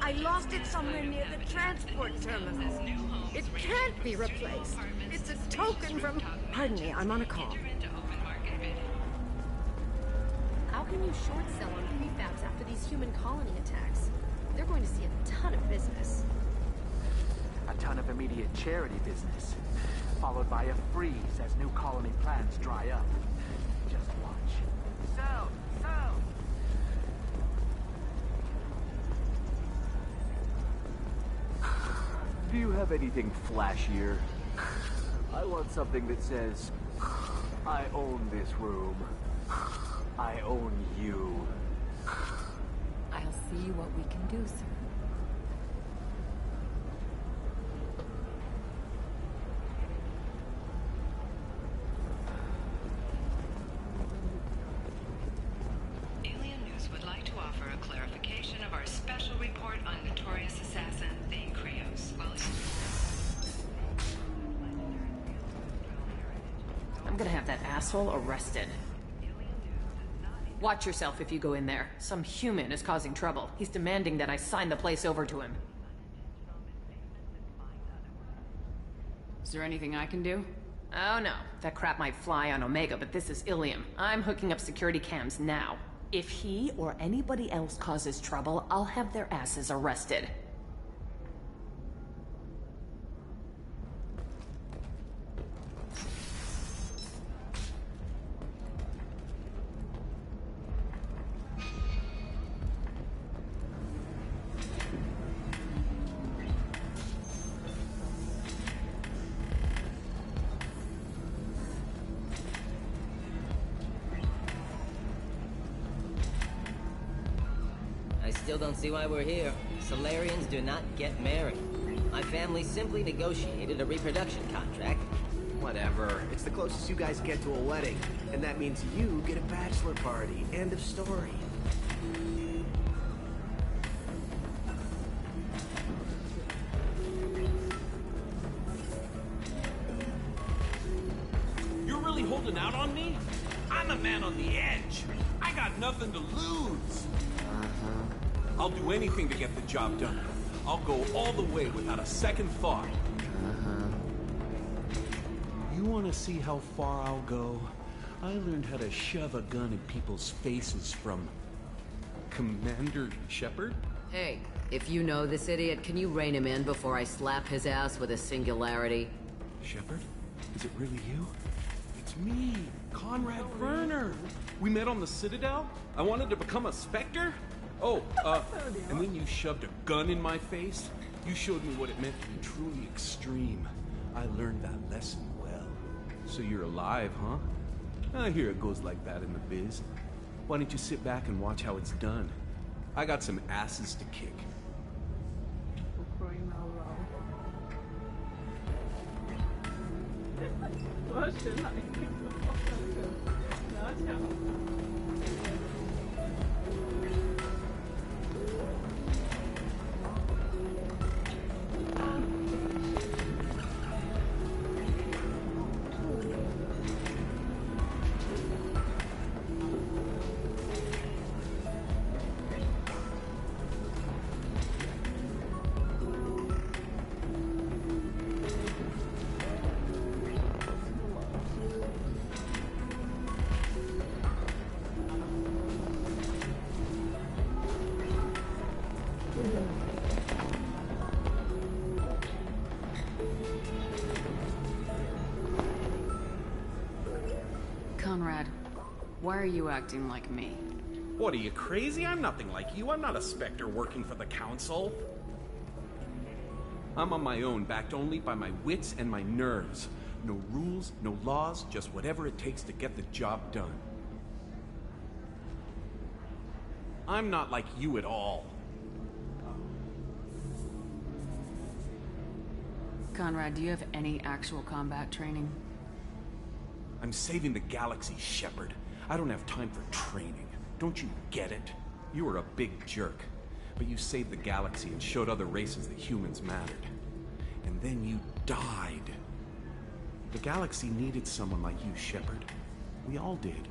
I lost it somewhere near the transport terminal. It can't be replaced. It's a token from... Pardon me, I'm on a call. How can you short sell on prefabs after these human colony attacks? They're going to see a ton of business. A ton of immediate charity business, followed by a freeze as new colony plans dry up. Just watch. Sell! Sell! Do you have anything flashier? I want something that says, I own this room. I own you. I'll see what we can do, sir. Alien News would like to offer a clarification of our special report on notorious assassin Thane Krios. I'm gonna have that asshole arrested. Watch yourself if you go in there. Some human is causing trouble. He's demanding that I sign the place over to him. Is there anything I can do? Oh no, that crap might fly on Omega, but this is Illium. I'm hooking up security cams now. If he or anybody else causes trouble, I'll have their asses arrested. I still don't see why we're here. Solarians do not get married. My family simply negotiated a reproduction contract. Whatever. It's the closest you guys get to a wedding. And that means you get a bachelor party. End of story. You're really holding out on me? I'm a man on the edge. I got nothing to lose. I'll do anything to get the job done. I'll go all the way without a second thought. You want to see how far I'll go? I learned how to shove a gun in people's faces from Commander Shepard. Hey, if you know this idiot, can you rein him in before I slap his ass with a singularity? Shepard? Is it really you? It's me, Conrad Werner. We met on the Citadel. I wanted to become a Spectre. Oh, and when you shoved a gun in my face, you showed me what it meant to be truly extreme. I learned that lesson well. So you're alive, huh? I hear it goes like that in the biz. Why don't you sit back and watch how it's done? I got some asses to kick. Conrad, why are you acting like me? What, are you crazy? I'm nothing like you. I'm not a Spectre working for the Council. I'm on my own, backed only by my wits and my nerves. No rules, no laws, just whatever it takes to get the job done. I'm not like you at all. Conrad, do you have any actual combat training? I'm saving the galaxy, Shepard. I don't have time for training. Don't you get it? You were a big jerk, but you saved the galaxy and showed other races that humans mattered. And then you died. The galaxy needed someone like you, Shepard. We all did.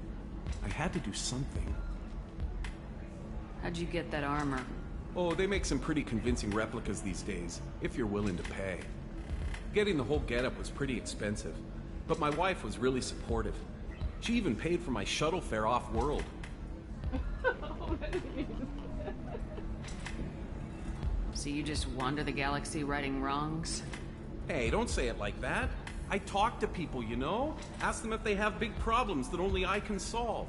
I had to do something. How'd you get that armor? Oh, they make some pretty convincing replicas these days, if you're willing to pay. Getting the whole getup was pretty expensive, but my wife was really supportive. She even paid for my shuttle fare off-world. So you just wander the galaxy righting wrongs? Hey, don't say it like that. I talk to people, you know? Ask them if they have big problems that only I can solve.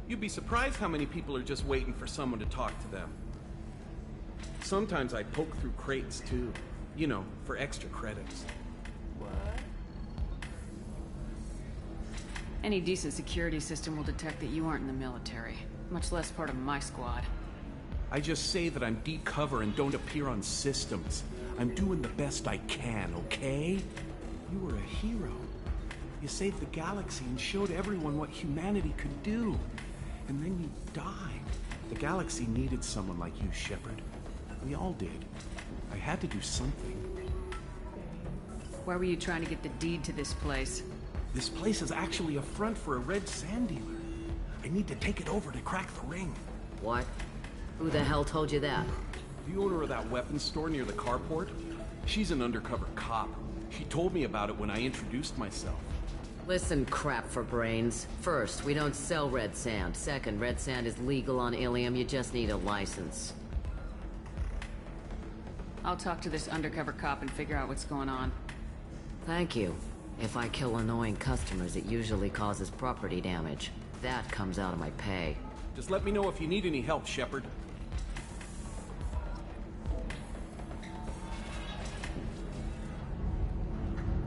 You'd be surprised how many people are just waiting for someone to talk to them. Sometimes I poke through crates, too. You know, for extra credits. What? Any decent security system will detect that you aren't in the military, much less part of my squad. I just say that I'm deep cover and don't appear on systems. I'm doing the best I can, okay? You were a hero. You saved the galaxy and showed everyone what humanity could do. And then you died. The galaxy needed someone like you, Shepard. We all did. I had to do something. Why were you trying to get the deed to this place? This place is actually a front for a red sand dealer. I need to take it over to crack the ring. What? Who the hell told you that? The owner of that weapons store near the carport. She's an undercover cop. She told me about it when I introduced myself. Listen, crap for brains. First, we don't sell red sand. Second, red sand is legal on Illium. You just need a license. I'll talk to this undercover cop and figure out what's going on. Thank you. If I kill annoying customers, it usually causes property damage. That comes out of my pay. Just let me know if you need any help, Shepard.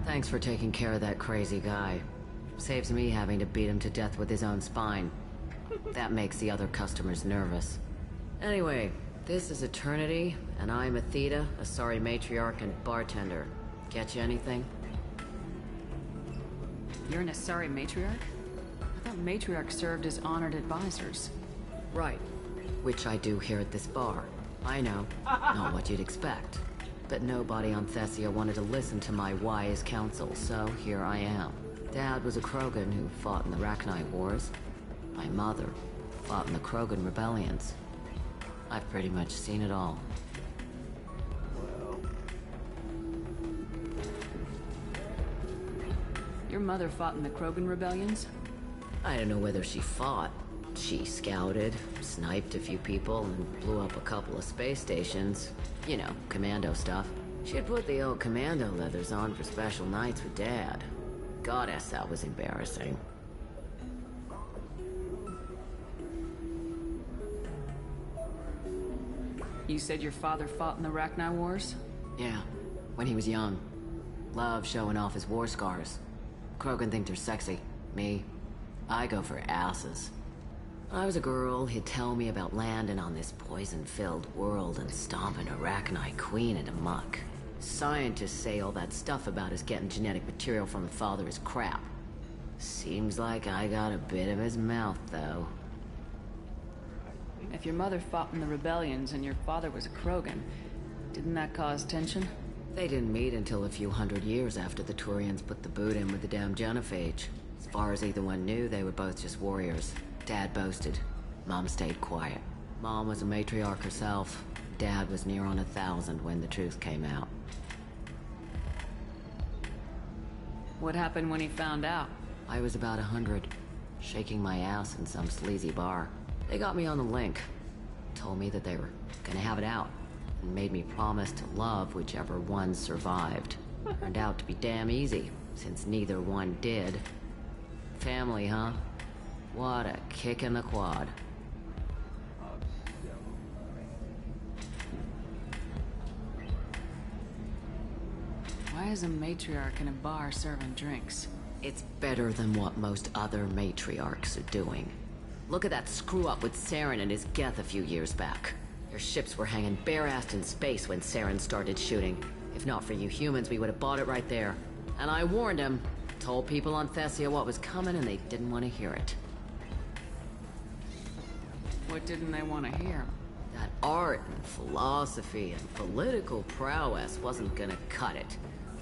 Thanks for taking care of that crazy guy. Saves me having to beat him to death with his own spine. That makes the other customers nervous. Anyway, this is Eternity, and I'm Athena, a sorry matriarch and bartender. Get you anything? You're an Asari matriarch? I thought matriarchs served as honored advisors. Right. Which I do here at this bar. I know. Not what you'd expect. But nobody on Thessia wanted to listen to my wise counsel, so here I am. Dad was a Krogan who fought in the Rachni Wars. My mother fought in the Krogan rebellions. I've pretty much seen it all. Your mother fought in the Krogan rebellions? I don't know whether she fought. She scouted, sniped a few people, and blew up a couple of space stations. You know, commando stuff. She'd put the old commando leathers on for special nights with Dad. Goddess, that was embarrassing. You said your father fought in the Rachni Wars? Yeah, when he was young. Loved showing off his war scars. Krogan think they're sexy. Me, I go for asses. When I was a girl, he'd tell me about landing on this poison-filled world and stomping a Rachni queen into muck. Scientists say all that stuff about us getting genetic material from her father is crap. Seems like I got a bit of his mouth, though. If your mother fought in the rebellions and your father was a Krogan, didn't that cause tension? They didn't meet until a few hundred years after the Turians put the boot in with the damn genophage. As far as either one knew, they were both just warriors. Dad boasted. Mom stayed quiet. Mom was a matriarch herself. Dad was near on 1,000 when the truth came out. What happened when he found out? I was about 100, shaking my ass in some sleazy bar. They got me on the link. Told me that they were gonna have it out, and made me promise to love whichever one survived. Turned out to be damn easy, since neither one did. Family, huh? What a kick in the quad. Why is a matriarch in a bar serving drinks? It's better than what most other matriarchs are doing. Look at that screw-up with Saren and his Geth a few years back. Their ships were hanging bare-assed in space when Saren started shooting. If not for you humans, we would have bought it right there. And I warned him. Told people on Thessia what was coming and they didn't want to hear it. What didn't they want to hear? That art and philosophy and political prowess wasn't gonna cut it.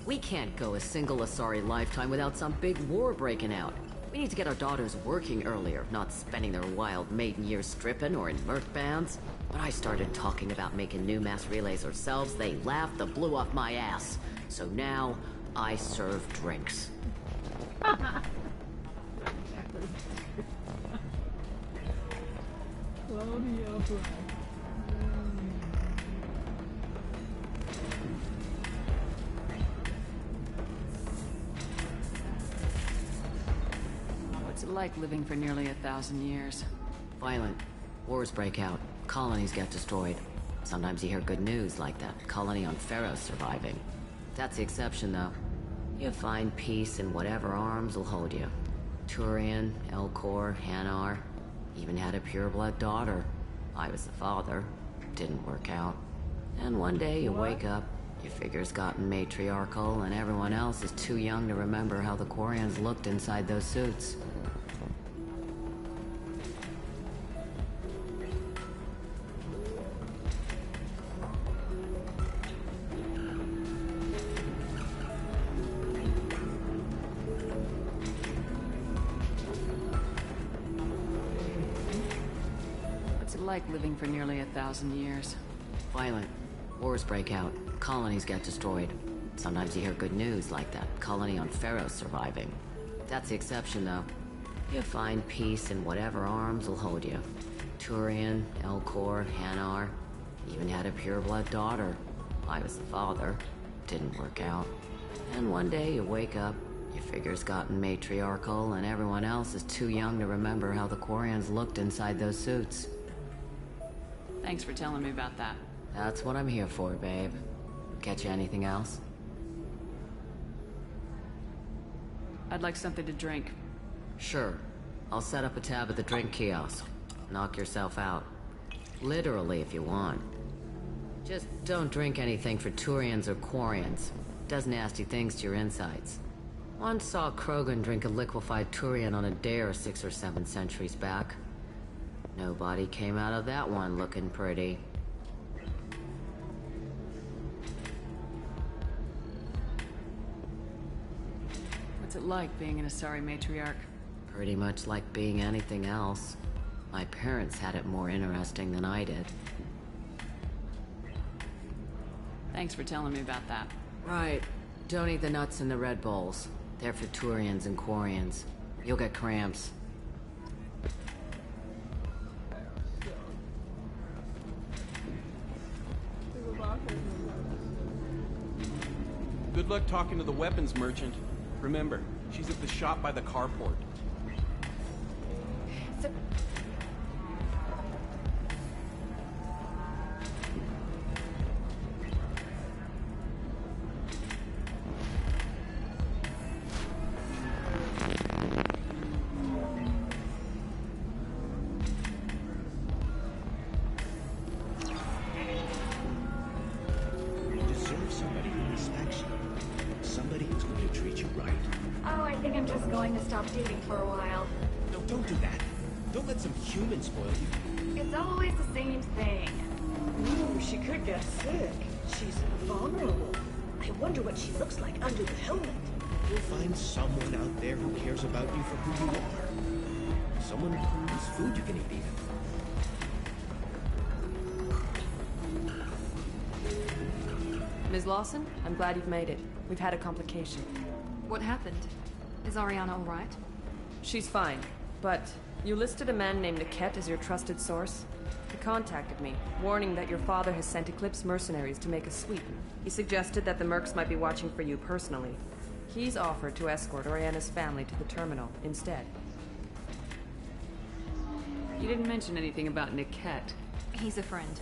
We can't go a single Asari lifetime without some big war breaking out. We need to get our daughters working earlier, not spending their wild maiden years stripping or in merc bands. When I started talking about making new mass relays ourselves, they laughed the blue off my ass. So now, I serve drinks. What's it like living for nearly 1,000 years? Violent. Wars break out. Colonies get destroyed. Sometimes you hear good news, like that colony on Pharaoh surviving. That's the exception, though. You find peace in whatever arms will hold you. Turian, Elcor, Hanar. Even had a pureblood daughter. I was the father. Didn't work out. And one day you wake up, your figure's gotten matriarchal, and everyone else is too young to remember how the Quarians looked inside those suits. Like living for nearly 1,000 years. Violent. Wars break out. Colonies get destroyed. Sometimes you hear good news, like that colony on Pharaoh surviving. That's the exception, though. You find peace in whatever arms will hold you. Turian, Elcor, Hanar. Even had a pureblood daughter. I was the father. Didn't work out. And one day you wake up, your figure's gotten matriarchal, and everyone else is too young to remember how the Quarians looked inside those suits. Thanks for telling me about that. That's what I'm here for, babe. Catch you anything else? I'd like something to drink. Sure. I'll set up a tab at the drink kiosk. Knock yourself out. Literally, if you want. Just don't drink anything for Turians or Quarians. Does nasty things to your insides. Once saw Krogan drink a liquefied Turian on a dare 6 or 7 centuries back. Nobody came out of that one looking pretty. What's it like being an Asari matriarch? Pretty much like being anything else. My parents had it more interesting than I did. Thanks for telling me about that. Right. Don't eat the nuts in the Red Bowls. They're for Turians and Quarians. You'll get cramps. Good luck talking to the weapons merchant. Remember, she's at the shop by the carport. Someone out there who cares about you for who you are. Someone whose food you can eat, even. Ms. Lawson, I'm glad you've made it. We've had a complication. What happened? Is Ariana all right? She's fine, but you listed a man named Niket as your trusted source. He contacted me, warning that your father has sent Eclipse mercenaries to make a sweep. He suggested that the mercs might be watching for you personally. He's offered to escort Oriana's family to the terminal instead. You didn't mention anything about Niket. He's a friend.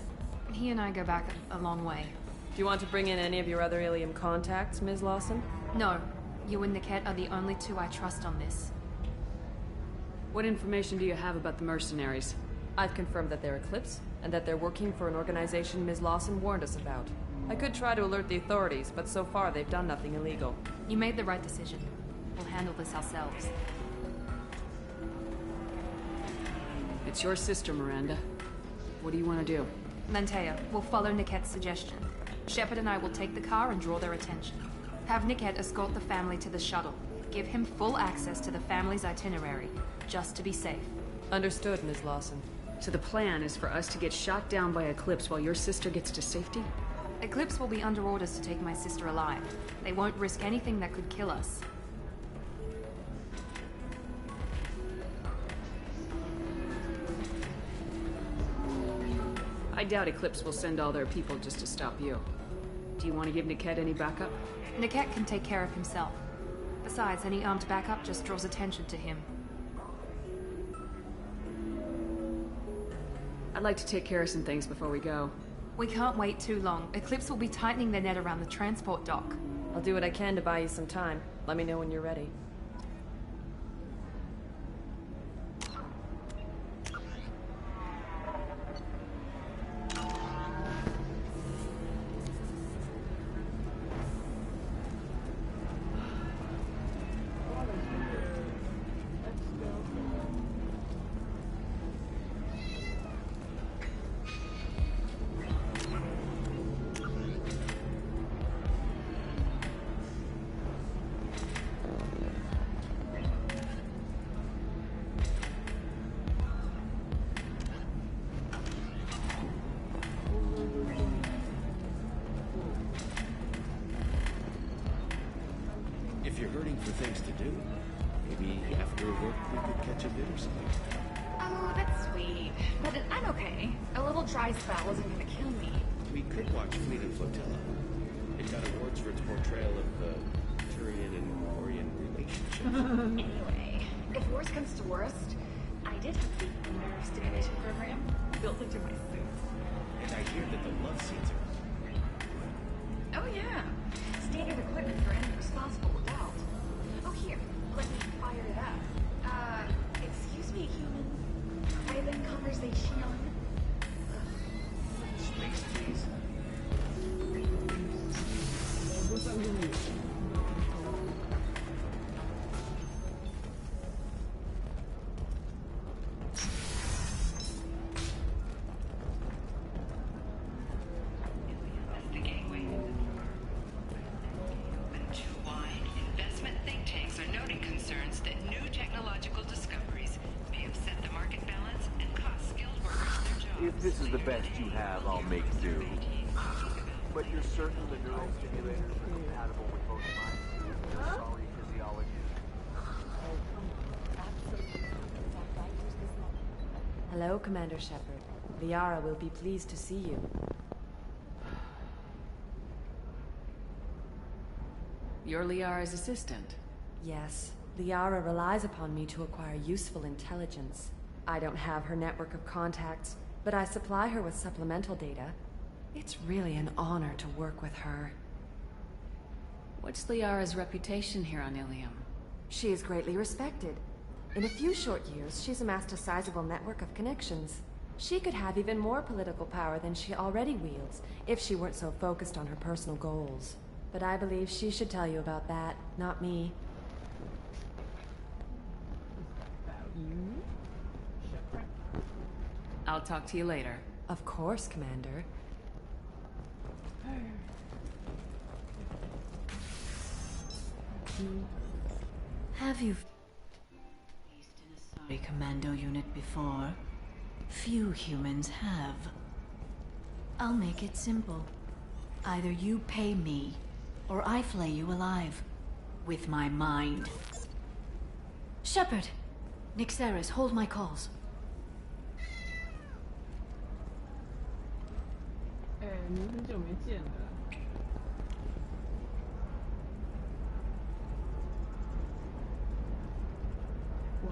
He and I go back a long way. Do you want to bring in any of your other Illium contacts, Ms. Lawson? No. You and Niket are the only two I trust on this. What information do you have about the mercenaries? I've confirmed that they're Eclipse, and that they're working for an organization Ms. Lawson warned us about. I could try to alert the authorities, but so far they've done nothing illegal. You made the right decision. We'll handle this ourselves. It's your sister, Miranda. What do you want to do? Lantea, we'll follow Niket's suggestion. Shepard and I will take the car and draw their attention. Have Niket escort the family to the shuttle. Give him full access to the family's itinerary, just to be safe. Understood, Ms. Lawson. So the plan is for us to get shot down by Eclipse while your sister gets to safety? Eclipse will be under orders to take my sister alive. They won't risk anything that could kill us. I doubt Eclipse will send all their people just to stop you. Do you want to give Niket any backup? Niket can take care of himself. Besides, any armed backup just draws attention to him. I'd like to take care of some things before we go. We can't wait too long. Eclipse will be tightening their net around the transport dock. I'll do what I can to buy you some time. Let me know when you're ready. If you're hurting for things to do, maybe after work we could catch a bit or something. Oh, that's sweet. But I'm okay. A little dry spell isn't gonna kill me. We could watch Fleet and Flotilla. It got awards for its portrayal of the Turian and Morrigan relationship. Anyway, if worst comes to worst, I did have the nerve stimulation program built into my suit. And I hear that the love scenes are... Oh yeah. Standard equipment for any responsible adult. Oh here, let me fire it up. Excuse me, human. Private conversation. Space tease. Investment think tanks are noting concerns that new technological discoveries may have set the market balance and cost skilled workers their jobs. If this is the best you have, I'll make do. But you're certain the neural stimulators are compatible with both minds and sorry physiology? Hello, Commander Shepard. Liara will be pleased to see you. You're Liara's assistant. Yes. Liara relies upon me to acquire useful intelligence. I don't have her network of contacts, but I supply her with supplemental data. It's really an honor to work with her. What's Liara's reputation here on Illium? She is greatly respected. In a few short years, she's amassed a sizable network of connections. She could have even more political power than she already wields, if she weren't so focused on her personal goals. But I believe she should tell you about that, not me. I'll talk to you later. Of course, Commander. Have you faced in a sorry commando unit before? Few humans have. I'll make it simple. Either you pay me, or I flay you alive. With my mind. Shepard! Nixeris, hold my calls. 你很久没见了。喂。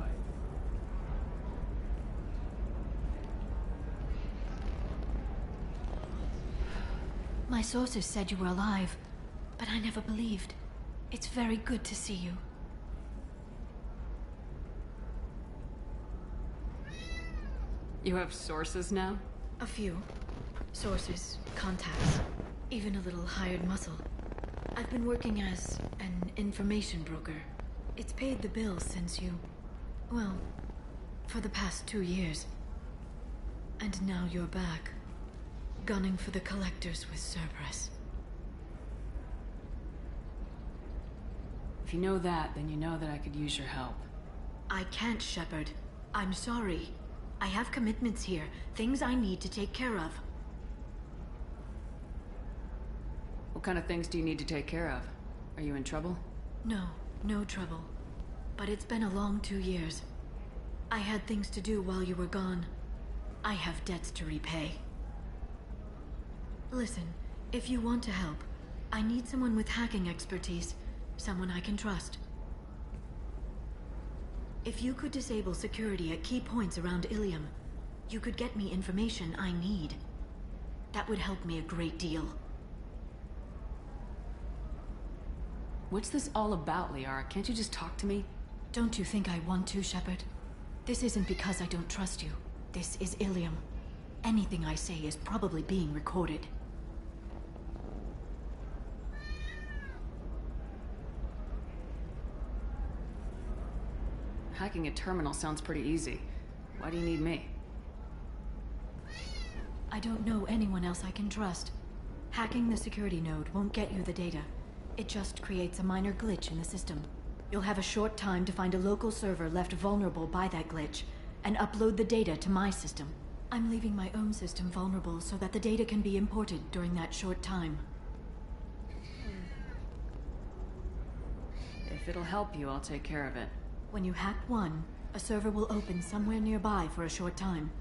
My sources said you were alive, but I never believed. It's very good to see you. You have sources now? A few. Sources, contacts, even a little hired muscle. I've been working as an information broker. It's paid the bills since you... well, for the past 2 years. And now you're back, gunning for the collectors with Cerberus. If you know that, then you know that I could use your help. I can't, Shepard. I'm sorry. I have commitments here, things I need to take care of. What kind of things do you need to take care of? Are you in trouble? No, no trouble. But it's been a long 2 years. I had things to do while you were gone. I have debts to repay. Listen, if you want to help, I need someone with hacking expertise. Someone I can trust. If you could disable security at key points around Illium, you could get me information I need. That would help me a great deal. What's this all about, Liara? Can't you just talk to me? Don't you think I want to, Shepard? This isn't because I don't trust you. This is Illium. Anything I say is probably being recorded. Hacking a terminal sounds pretty easy. Why do you need me? I don't know anyone else I can trust. Hacking the security node won't get you the data. It just creates a minor glitch in the system. You'll have a short time to find a local server left vulnerable by that glitch, and upload the data to my system. I'm leaving my own system vulnerable so that the data can be imported during that short time. If it'll help you, I'll take care of it. When you hack one, a server will open somewhere nearby for a short time.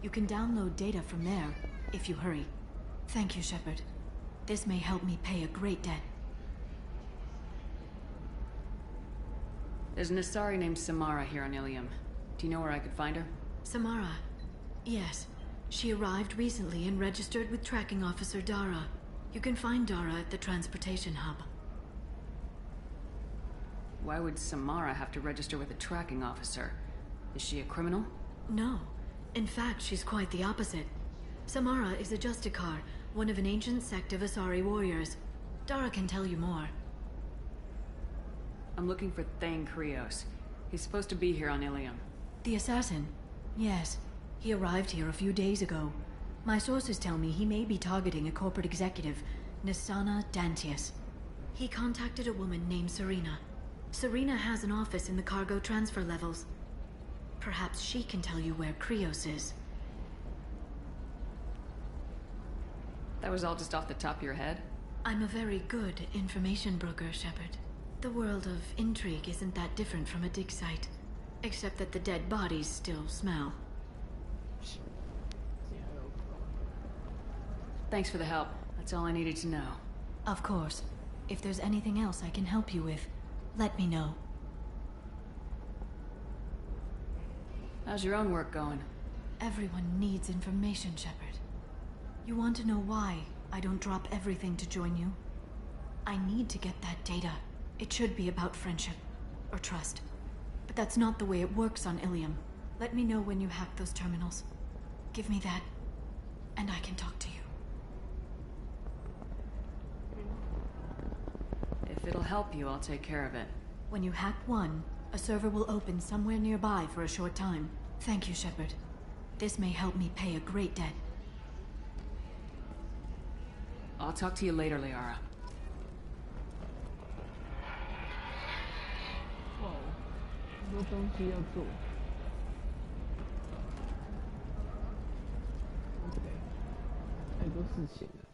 You can download data from there, if you hurry. Thank you, Shepard. This may help me pay a great debt. There's an Asari named Samara here on Illium. Do you know where I could find her? Samara. Yes. She arrived recently and registered with Tracking Officer Dara. You can find Dara at the transportation hub. Why would Samara have to register with a tracking officer? Is she a criminal? No. In fact, she's quite the opposite. Samara is a Justicar, one of an ancient sect of Asari warriors. Dara can tell you more. I'm looking for Thane Krios. He's supposed to be here on Illium. The assassin? Yes. He arrived here a few days ago. My sources tell me he may be targeting a corporate executive, Nisana Dantius. He contacted a woman named Serena. Serena has an office in the cargo transfer levels. Perhaps she can tell you where Krios is. That was all just off the top of your head? I'm a very good information broker, Shepard. The world of intrigue isn't that different from a dig site, except that the dead bodies still smell. Thanks for the help. That's all I needed to know. Of course. If there's anything else I can help you with, let me know. How's your own work going? Everyone needs information, Shepard. You want to know why I don't drop everything to join you? I need to get that data. It should be about friendship, or trust. But that's not the way it works on Illium. Let me know when you hack those terminals. Give me that, and I can talk to you. If it'll help you, I'll take care of it. When you hack one, a server will open somewhere nearby for a short time. Thank you, Shepard. This may help me pay a great debt. I'll talk to you later, Liara. 哇，很多东西要做。OK，太多事情了。